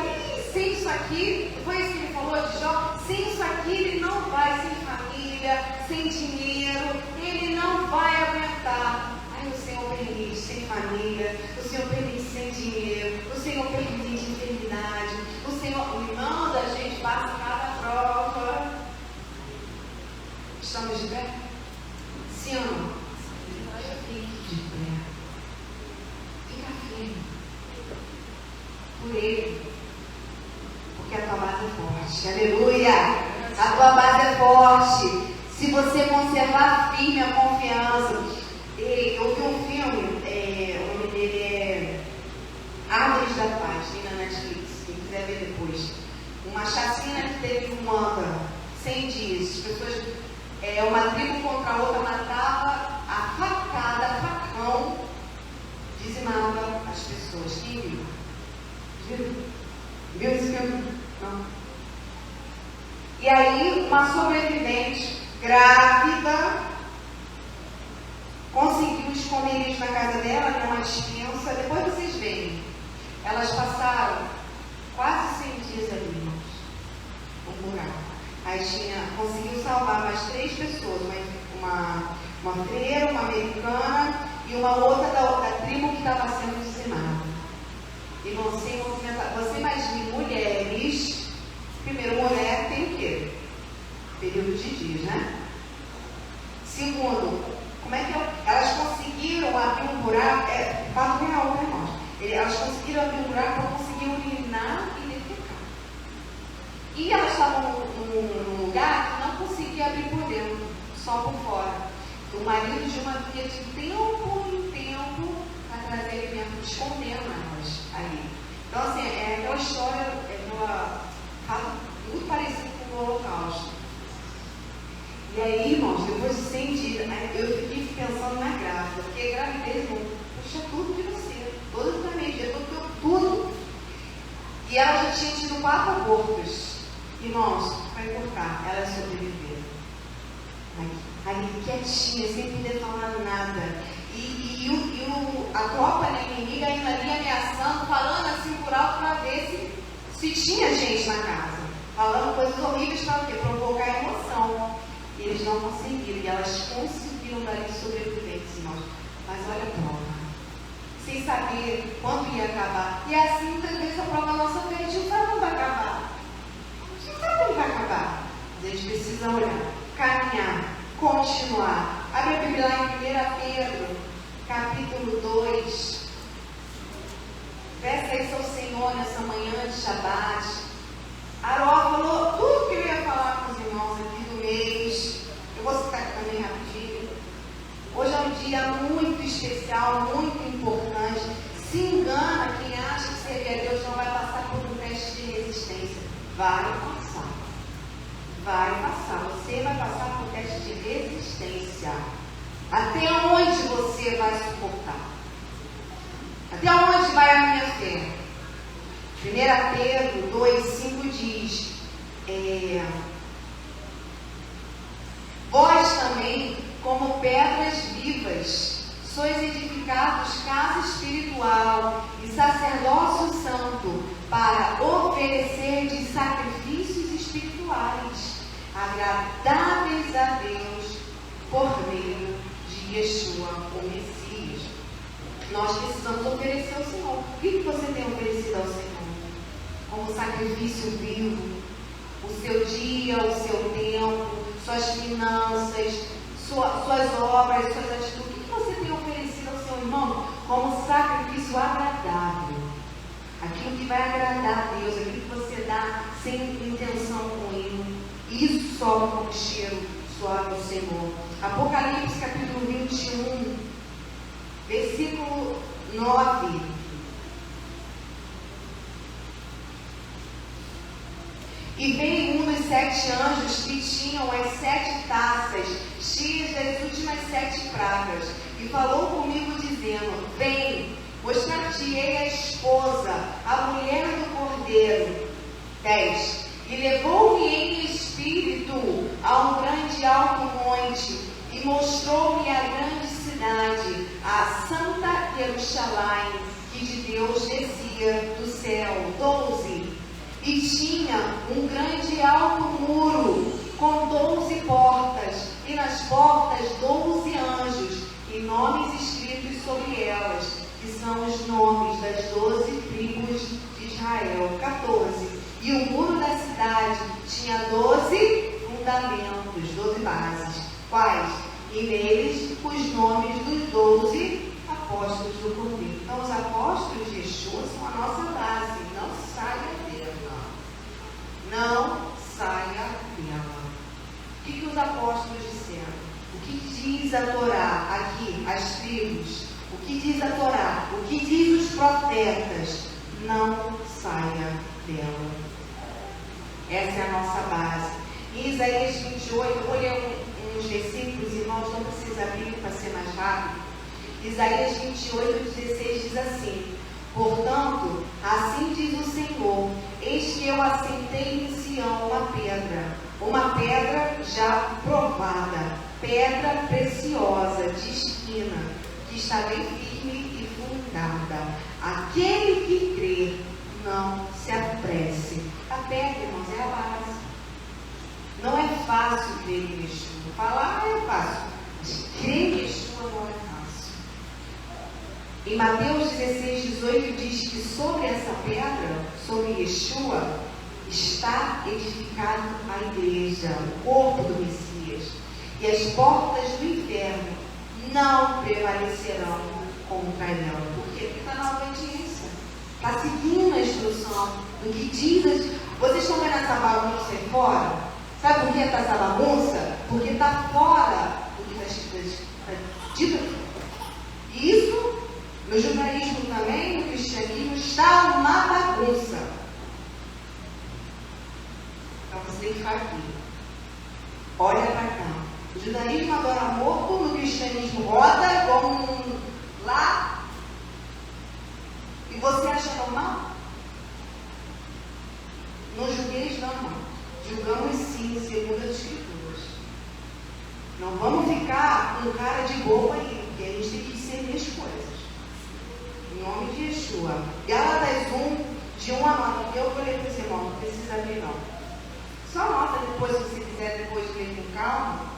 sem isso aqui, foi isso que ele falou de Jó, sem isso aqui ele não vai, sem família, sem dinheiro, ele não vai aguentar. Aí o Senhor permite sem família, o Senhor permite sem dinheiro, o Senhor permite enfermidade, o Senhor manda a gente passar cada prova. Estamos de pé? Sim ou não? Fique de pé. Fica firme. Por Ele. Porque a tua base é forte. Aleluia! A tua base é forte. Se você conservar firme a confiança. Eu vi um filme, o nome dele é Árvores da Paz, tem na Netflix, quem quiser ver depois. Uma chacina que teve em Ruanda, 100 dias. As pessoas, uma tribo contra a outra, matava a facada, facão, dizimava as pessoas. Quem viu? Viu? Viu esse filme? Não. E aí, uma sobrevivente grávida conseguiu esconder eles na casa dela, numa dispensa. Depois vocês veem. Elas passaram quase 100 dias ali, irmãos. Um buraco. Aí conseguiu salvar mais 3 pessoas. Uma freira, uma americana e uma outra da tribo que estava sendo dizimada. Irmãos, sem movimentar. Você imagina mulheres. Primeiro, mulher tem o quê? Período de dias, né? Segundo, como é que elas conseguiram abrir um buraco? Fato real, né, irmãos? Elas conseguiram abrir um buraco para conseguir urinar e defecar. E elas estavam num lugar que não conseguia abrir por dentro, só por fora. O marido de uma vinha de tempo em tempo para trazer alimento, escondendo elas ali. Então, assim, aquela história, fato muito parecido com o Holocausto. E aí, irmãos, depois de 100 dias, eu fiquei pensando na grávida, porque a gravidez, irmão, puxa tudo de você, toda a energia, tudo. E ela já tinha tido 4 abortos. Irmãos, para encurtar, elas sobreviveram. Ali quietinha, sem poder falar nada. A tropa inimiga ainda ali ameaçando, falando assim por alto para ver se tinha gente na casa. Falando coisas horríveis para quê? Provocar emoção. E eles não conseguiram, e elas conseguiram dali sobreviventes, irmãos. Mas olha a prova. Sem saber quando ia acabar. E assim, muitas vezes, a prova nossa fé, a gente não sabe quando vai acabar. A gente não sabe quando vai acabar. Mas a gente precisa olhar, caminhar, continuar. Abre a Bíblia lá em 1 Pedro, capítulo 2. Peça isso ao Senhor nessa manhã de Shabat. Aró falou tudo que eu ia falar com os irmãos aqui do mês. Eu vou citar aqui também rapidinho. Hoje é um dia muito especial, muito importante. Se engana quem acha que servir a Deus não vai passar por um teste de resistência. Vai passar. Vai passar. Você vai passar por um teste de resistência. Até onde você vai suportar? Até onde vai a minha fé? 1 Pedro 2,5 diz: vós também, como pedras vivas, sois edificados casa espiritual e sacerdócio santo, para oferecer nós precisamos oferecer ao Senhor. O que você tem oferecido ao Senhor? Como sacrifício vivo, o seu dia, o seu tempo, suas finanças, suas obras, suas atitudes. O que você tem oferecido ao seu irmão como sacrifício agradável? Aquilo que vai agradar a Deus, aquilo que você dá sem intenção com Ele. Isso sobe como cheiro suave ao Senhor. Apocalipse capítulo 21, versículo 9. E veio um dos 7 anjos que tinham as 7 taças cheias das últimas 7 pragas, e falou comigo dizendo: vem, mostrar-te-ei a esposa, a mulher do Cordeiro. 10. E levou-me em espírito a um grande alto monte, e mostrou-me a grande cidade, a Santa Jerusalém, que de Deus descia do céu. 12. E tinha um grande alto muro, com 12 portas, e nas portas 12 anjos, e nomes escritos sobre elas, que são os nomes das 12 tribos de Israel. 14. E o muro da cidade tinha 12 fundamentos, 12 bases. Quais? E neles os nomes dos 12 apóstolos do Cordeiro. Então, os apóstolos de Yeshua são a nossa base. Não saia dela. Não saia dela. O que os apóstolos disseram? O que diz a Torá aqui, as tribos? O que diz a Torá? O que diz os profetas? Não saia dela. Essa é a nossa base. Em Isaías 28, vou ler uns versículos, irmãos, não precisa abrir para ser mais rápido. Isaías 28, 16 diz assim: portanto, assim diz o Senhor: eis que eu assentei em Sião uma pedra já provada, pedra preciosa de esquina, que está bem firme e fundada. Aquele que crer, não se apresse. A pedra, irmãos, é a base. Não é fácil crer em Yeshua. Falar é fácil, mas crer em Yeshua não é fácil. Em Mateus 16, 18 diz que sobre essa pedra, sobre Yeshua, está edificada a igreja, o corpo do Messias. E as portas do inferno não prevalecerão contra ela. Por quê? Porque está na obediência. Está seguindo a instrução do que diz. Vocês estão vendo essa bagunça aí fora? Sabe por que está essa bagunça? Porque está fora do que está dito aqui. E isso, no judaísmo também, no cristianismo, está uma bagunça. Então você tem que ficar aqui. Olha para cá. O judaísmo adora morto, no cristianismo roda, como lá. E você acha normal? Nos judeus não. Julgamos sim, segundo as Escrituras. Não vamos ficar com cara de bobo aí, porque a gente tem que discernir as coisas. Em nome de Yeshua. Gálatas 1, de 1 a 9. Eu vou ler para os irmãos, não precisa abrir não. Só nota depois, se você quiser, depois de ler com calma.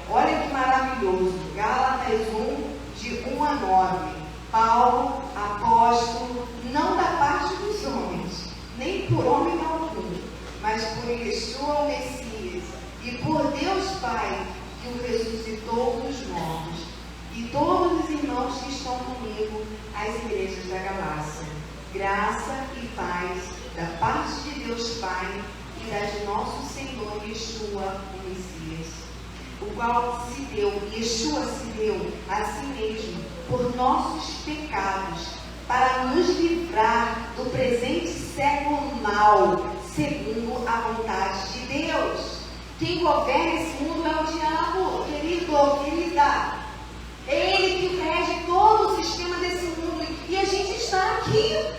Olha que maravilhoso. Gálatas 1, de 1 a 9. Paulo, apóstolo, não da parte dos homens, nem por homem algum, mas por Yeshua o Messias, e por Deus Pai, que o ressuscitou dos mortos, e todos os irmãos que estão comigo, as igrejas da Galácia. Graça e paz da parte de Deus Pai e da de nosso Senhor Yeshua o Messias, o qual se deu, Yeshua se deu a si mesmo por nossos pecados, para nos livrar do presente século mau, segundo a vontade de Deus. Quem governa esse mundo é o diabo, querida. É ele que rege todo o sistema desse mundo. E a gente está aqui.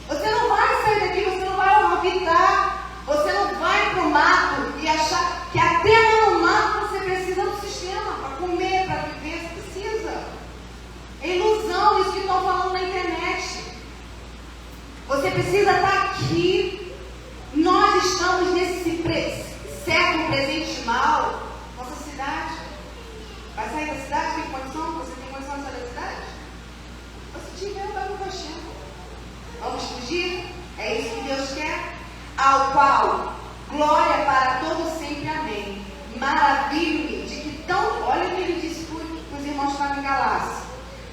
Você não vai sair daqui, você não vai orbitar, você não vai para o mato e achar que até lá no mato você precisa do sistema para comer, para viver, você precisa. É ilusão isso que estão falando na internet. Você precisa estar aqui. Nós estamos nesse século presente mal. Nossa cidade. Vai sair da cidade? Tem condição? Você tem condição tiver, vai para o caixão. Vamos fugir? É isso que Deus quer? Ao qual, glória para todo sempre, amém. Maravilho-me de que tão, olha o que ele disse para os irmãos lá em Galácia.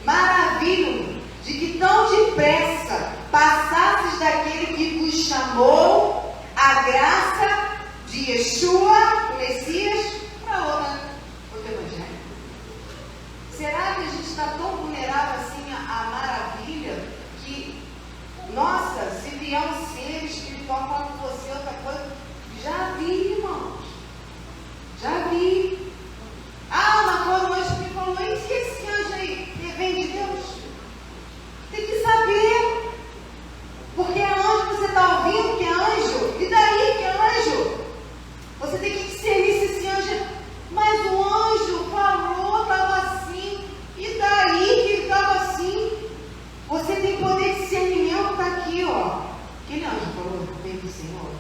Maravilho-me de que tão depressa passasses daquele que vos chamou a graça de Yeshua, o Messias, para outro evangelho. Será que a gente está tão vulnerável assim à maravilha que, nossa, se vier um ser espiritual falar com você outra coisa, já vi, irmãos, já vi. Ah, mas quando o anjo me falou, e se esse anjo aí vem de Deus? Tem que saber, porque é anjo, você está ouvindo que é anjo, e daí que é anjo? Você tem que discernir se esse anjo, mas o anjo falou, estava assim, e daí que ele estava assim? Você tem poder de discernimento, está aqui, ó. Aquele anjo falou, veio do Senhor.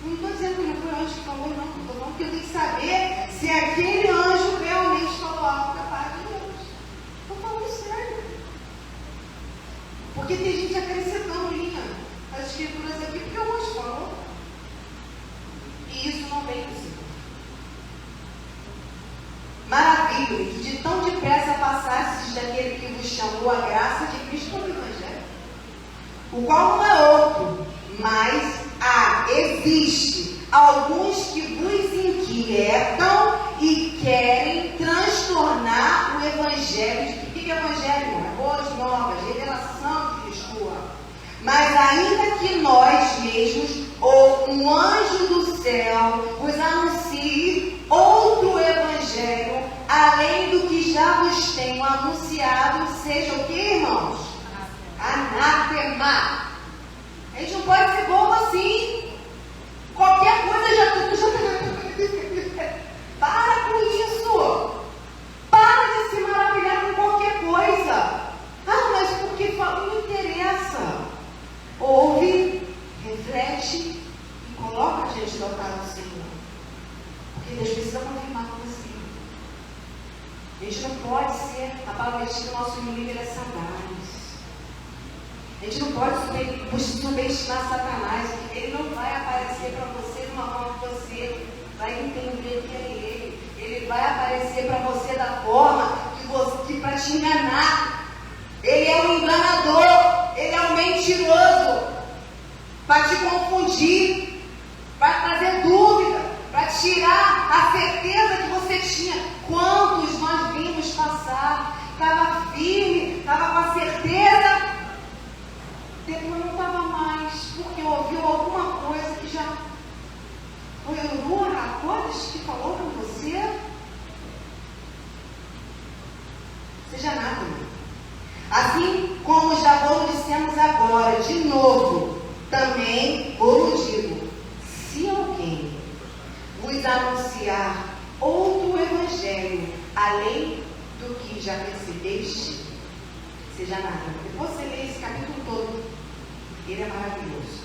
Não estou dizendo que não foi o anjo que falou, não. Estou falando que eu tenho que saber se aquele anjo realmente falou algo da parte de Deus. Estou falando sério. Porque tem gente acrescentando linha as escrituras aqui, porque o anjo falou. E isso não vem do Senhor. Maravilha, que de tão depressa passasses daquele que vos chamou a graça de Cristo como Evangelho, o qual não é outro, mas existe alguns que vos inquietam e querem transtornar o Evangelho. O que é Evangelho, irmão? Boas novas, revelação de Yeshua. Mas ainda que nós mesmos, ou um anjo do céu, vos anuncie outro Evangelho, além do que já vos tenho anunciado, seja o que, irmãos? Anátema. A gente não pode ser bobo assim. Qualquer coisa já para com isso. Para de se maravilhar com qualquer coisa. Ah, mas porque fala, não interessa. Ouve, reflete e coloca a gente do altar do Senhor. Porque Deus precisa confirmar com você. A gente não pode ser, a palavra diz que o nosso inimigo é sandálios. A gente não pode subestimar Satanás. Ele não vai aparecer para você de uma forma que você vai entender que é ele. Ele vai aparecer para você da forma que para te enganar. Ele é um enganador. Ele é um mentiroso. Para te confundir. Para trazer dúvida. Para tirar a certeza que você tinha. Quantos nós vimos passar? Estava firme, estava com a certeza. Depois não estava mais, porque ouviu alguma coisa que já foi o Ruach HaKodesh que falou com você. Seja nada. Assim como já vos dissemos agora, de novo, também vos digo, se alguém vos anunciar outro evangelho, além do que já recebeste, seja nada. Depois você lê esse capítulo todo. Ele é maravilhoso.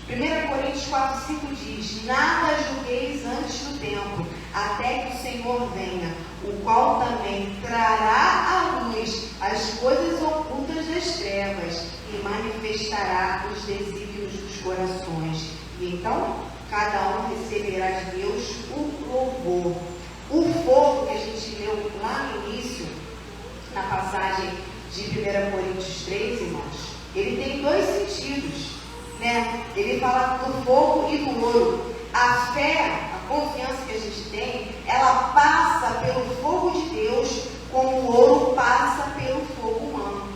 1 Coríntios 4:5 diz: nada julgueis antes do tempo, até que o Senhor venha, o qual também trará à luz as coisas ocultas das trevas e manifestará os desígnios dos corações. E então, cada um receberá de Deus o louvor. O fogo que a gente leu lá no início, na passagem de 1 Coríntios 3, irmãos, ele tem dois sentidos, né? Ele fala do fogo e do ouro. A fé, a confiança que a gente tem, ela passa pelo fogo de Deus, como o ouro passa pelo fogo humano.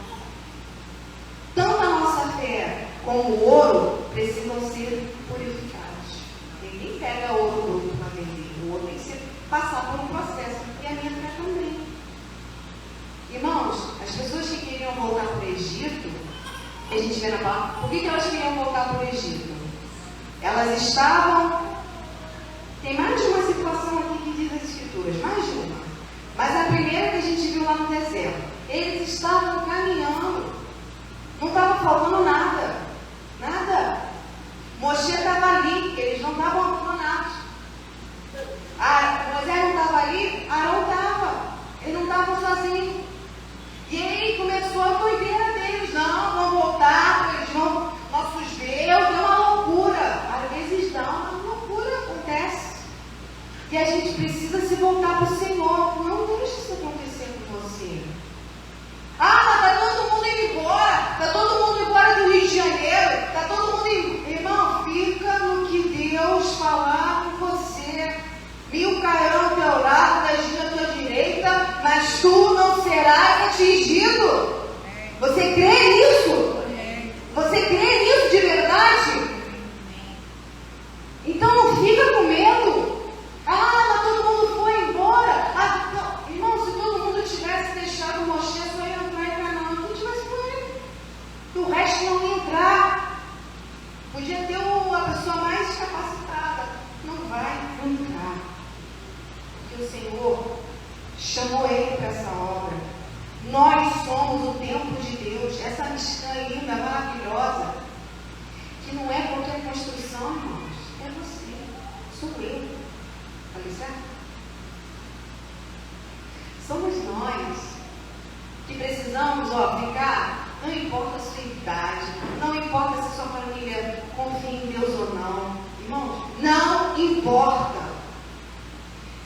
Tanto a nossa fé como o ouro precisam ser purificados. Ninguém pega ouro bruto para vender. O ouro tem que passar por um processo, e a minha fé também. Irmãos, as pessoas que queriam voltar para o Egito, a gente vê na palavra, por que elas queriam voltar para o Egito? Elas estavam, tem mais de uma situação aqui que diz as escrituras, mais de uma. Mas a primeira que a gente viu lá no deserto, eles estavam caminhando, não estava faltando nada, nada. Moisés estava ali, eles não estavam abandonados. Moisés não estava ali, Arão estava, eles não estavam sozinhos. atingido. Você crê nisso? Você crê nisso de verdade? Então não fica com medo. Mas todo mundo foi embora. Não. Irmão, se todo mundo tivesse deixado o Moshe só ia entrar em Canaã, não tivesse foi. O resto não ia entrar. Podia ter a pessoa mais capacitada. Não vai entrar. Porque o Senhor chamou ele para essa obra. Nós somos o templo de Deus. Essa Mishkan linda, maravilhosa, que não é qualquer construção, irmãos. É você. Sou eu. Falei certo? Somos nós que precisamos, ficar. Não importa a sua idade, não importa se a sua família confia em Deus ou não. Irmãos, não importa.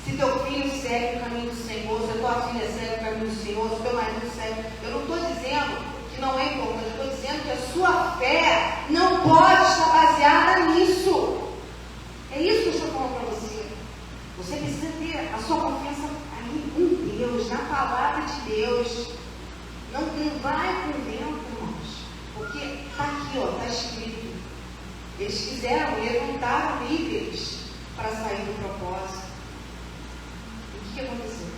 Se teu filho segue o caminho do Senhor, se a tua filha segue o caminho do Senhor, se o teu marido segue. Eu não estou dizendo que não é importante, eu estou dizendo que a sua fé não pode estar baseada nisso. É isso que eu estou falando para você. Você precisa ter a sua confiança aí em Deus, na palavra de Deus. Não vai com vento, irmãos. Porque está aqui, está escrito. Eles quiseram, levantaram líderes para sair do propósito. O que aconteceu?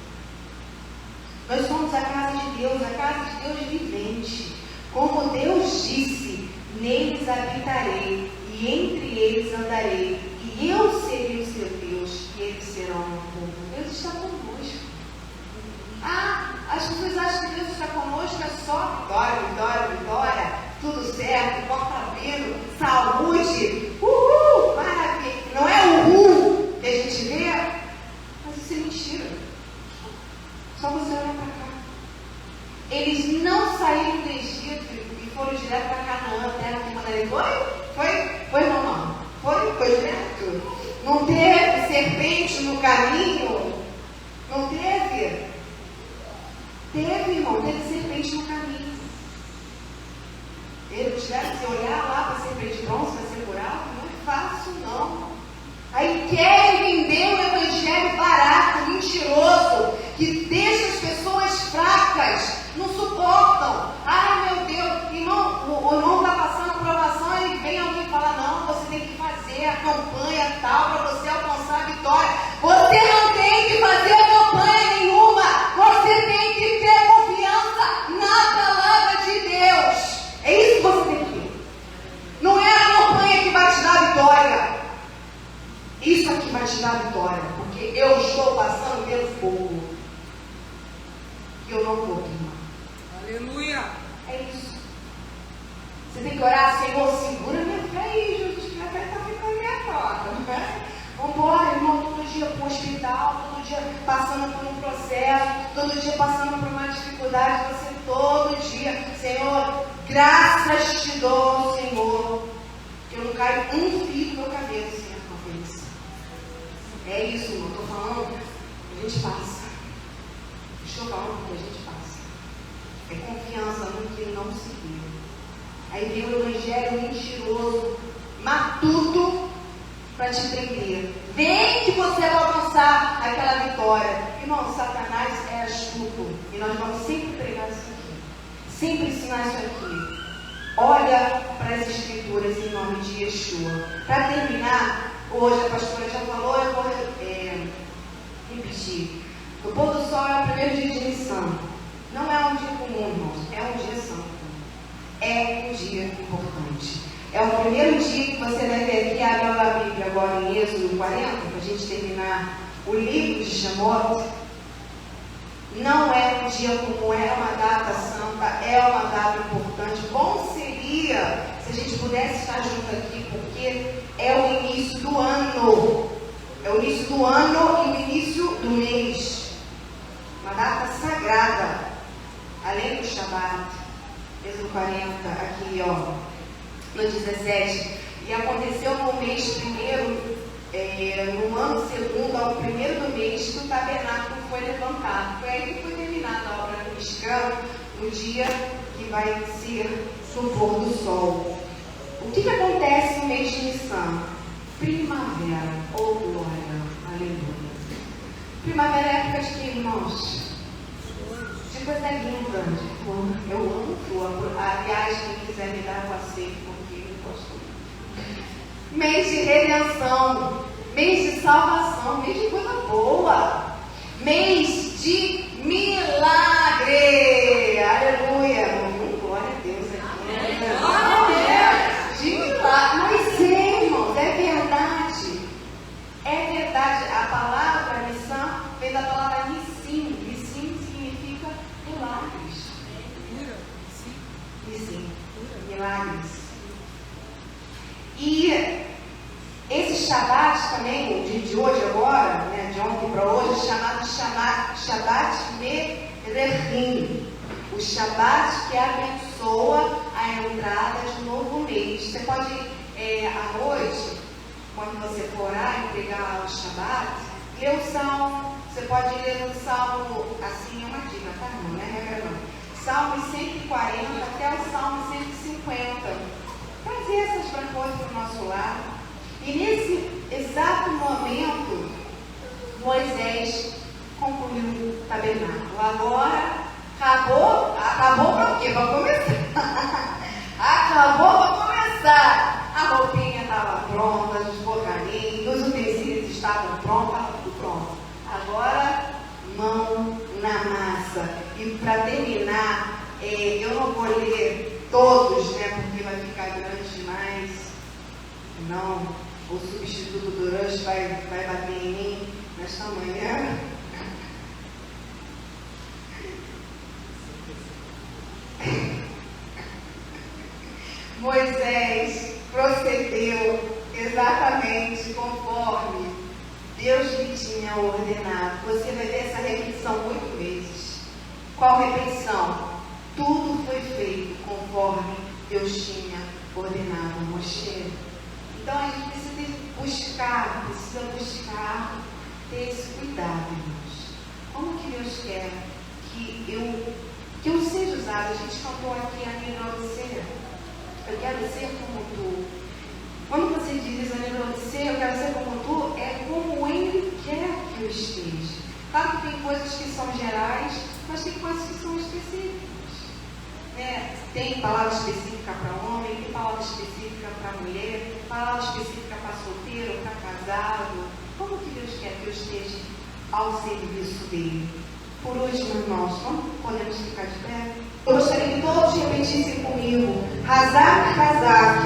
Nós somos a casa de Deus vivente. Como Deus disse, neles habitarei, e entre eles andarei, e eu serei o seu Deus, e eles serão o meu povo. Deus está conosco. As pessoas acham que Deus está conosco, é só vitória, vitória, vitória, tudo certo, porta abrindo, saúde, maravilha. Não é o que a gente vê, mas isso é mentira. Só você olhar para cá. Eles não saíram do Egito e foram direto para Canaã, terra que mandaram. Foi, mamãe? Foi direto? Não teve serpente no caminho? Não teve? Teve, irmão, teve serpente no caminho. Eles tiveram que olhar lá para a serpente bronze para ser curado? Não é fácil, não. Aí querem vender um evangelho barato, mentiroso, que deixa as pessoas fracas, não suportam. Ai, meu Deus, irmão, o irmão está passando provação e vem alguém falar, não, você tem que fazer a campanha tal para você alcançar a vitória. Você não tem que fazer campanha nenhuma. Você tem que ter confiança na palavra de Deus. É isso que você tem que ter. Não é a campanha que vai te dar a vitória. Isso aqui vai te dar a vitória, porque eu estou passando pelo fogo. E eu não vou queimar. Aleluia. É isso. Você tem que orar, Senhor, segura minha fé aí, Jesus. Minha fé está ficando meia torta, não é? Vamos embora, irmão, todo dia para o hospital, todo dia passando por um processo, todo dia passando por uma dificuldade, você todo dia, Senhor, graças te dou, Senhor, que eu não caio um fio do meu cabelo, Senhor, com isso. É isso, irmão, estou falando, a gente passa. Estou falando que a gente passa. É confiança no que não se viu. Aí vem o evangelho mentiroso, matuto, para te prender. Vem que você vai alcançar aquela vitória. Irmão, Satanás é astuto. E nós vamos sempre pregar isso aqui. Sempre ensinar isso aqui. Olha para as escrituras em nome de Yeshua. Para terminar, hoje a pastora já falou, eu vou repetir. O pôr do sol é o primeiro dia de Nissan. Não é um dia comum, irmãos. É um dia santo. É um dia importante. É o primeiro dia que você vai ter aqui, abre a Bíblia agora em Êxodo 40, para a gente terminar o livro de Shemot. Não é um dia comum, é uma data santa, é uma data importante. Bom seria se a gente pudesse estar junto aqui, porque é o início do ano. É o início do ano e o início do mês. Uma data sagrada, além do Shabat. Êxodo 40, aqui, no 17, e aconteceu no mês primeiro, no ano segundo, ao primeiro do mês, que o tabernáculo foi levantado. Foi aí que foi terminada a obra do Mishkan, no dia que vai ser o pôr do sol. O que acontece no mês de Nissan? Primavera, glória, aleluia. Primavera é época de que, irmãos? De coisa linda. Eu amo a viagem, quem quiser me dar, eu aceito, porque eu gosto muito. Mês de redenção, mês de salvação, mês de coisa boa, mês de milagre. Aleluia. Glória a Deus aqui. De milagre. Mas irmãos, é verdade. É verdade. A palavra missão vem da palavra nissim. Nissim significa milagres. Nissim. Milagres. E esse Shabat também, o dia de hoje agora, né, de ontem para hoje, é chamado Shabat Merechim. O Shabat que abençoa a entrada de um novo mês. Você pode, à noite, quando você for orar e pegar o Shabat, ler o Salmo. Você pode ler o Salmo, assim é uma dica, tá? Não é regra não. Salmo 140 até o Salmo 150. Trazer essas coisas para o nosso lado. E nesse exato momento, Moisés concluiu o tabernáculo. Agora, acabou para quê? Para começar. Acabou para começar. A roupinha estava pronta, os bocalinhos, os utensílios estavam prontos, estava tudo pronto. Agora, mão na massa. E para terminar, eu não vou ler todos, né, porque vai ficar grande demais. Não, o substituto do Rush vai bater em mim nesta manhã. Moisés procedeu exatamente conforme Deus lhe tinha ordenado. Você vai ver essa repetição 8 vezes. Qual repetição? Tudo foi feito conforme Deus tinha ordenado a Moisés. Então a gente precisa buscar ter esse cuidado, irmãos. Como que Deus quer que eu seja usado? A gente cantou aqui a nível de ser. Eu quero ser como tu. Quando você diz a nível de ser, eu quero ser como tu, é como Ele quer que eu esteja. Claro que tem coisas que são gerais, mas tem coisas que são específicas. Tem palavra específica para homem, tem palavra específica para mulher, palavra específica para solteiro, para casado. Como que Deus quer que eu esteja ao serviço dele? Por hoje, meus irmãos, podemos ficar de pé? Eu gostaria que todos repetissem comigo. Hazak, Hazak.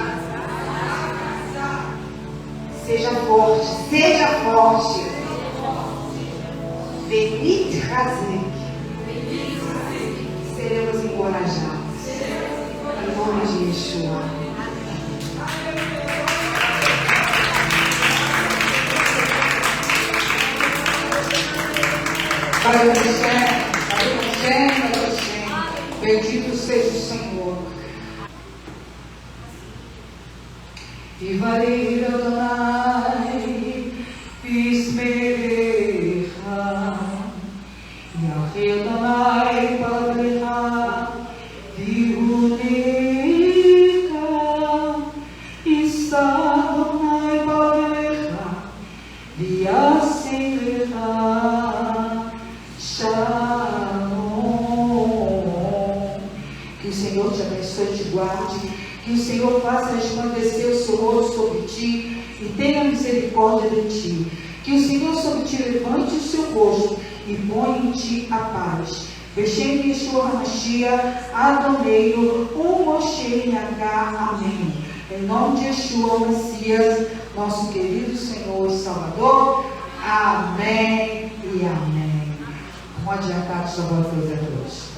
Seja forte, seja forte. Benit Hazek. Seremos encorajados. Em nome de Yeshua. Pai Hashem, bendito seja o Senhor. Vivarei Adonai, Ismerecha, Yahweh Adonai Padrecha, Vihunecha, Issa Adonai Padrecha, Viaserecha, Shalom. Que o Senhor te abençoe e te guarde. Que o Senhor faça resplandecer o seu rosto sobre ti e tenha misericórdia de ti. Que o Senhor sobre ti levante o seu rosto e ponha em ti a paz. Beshem Yeshua HaMashiach, Adoneinu, Moshe Yagah, amém. Em nome de Yeshua, o Messias, nosso querido Senhor e Salvador, amém e amém. Pode adiantar, Shabbat a Deus.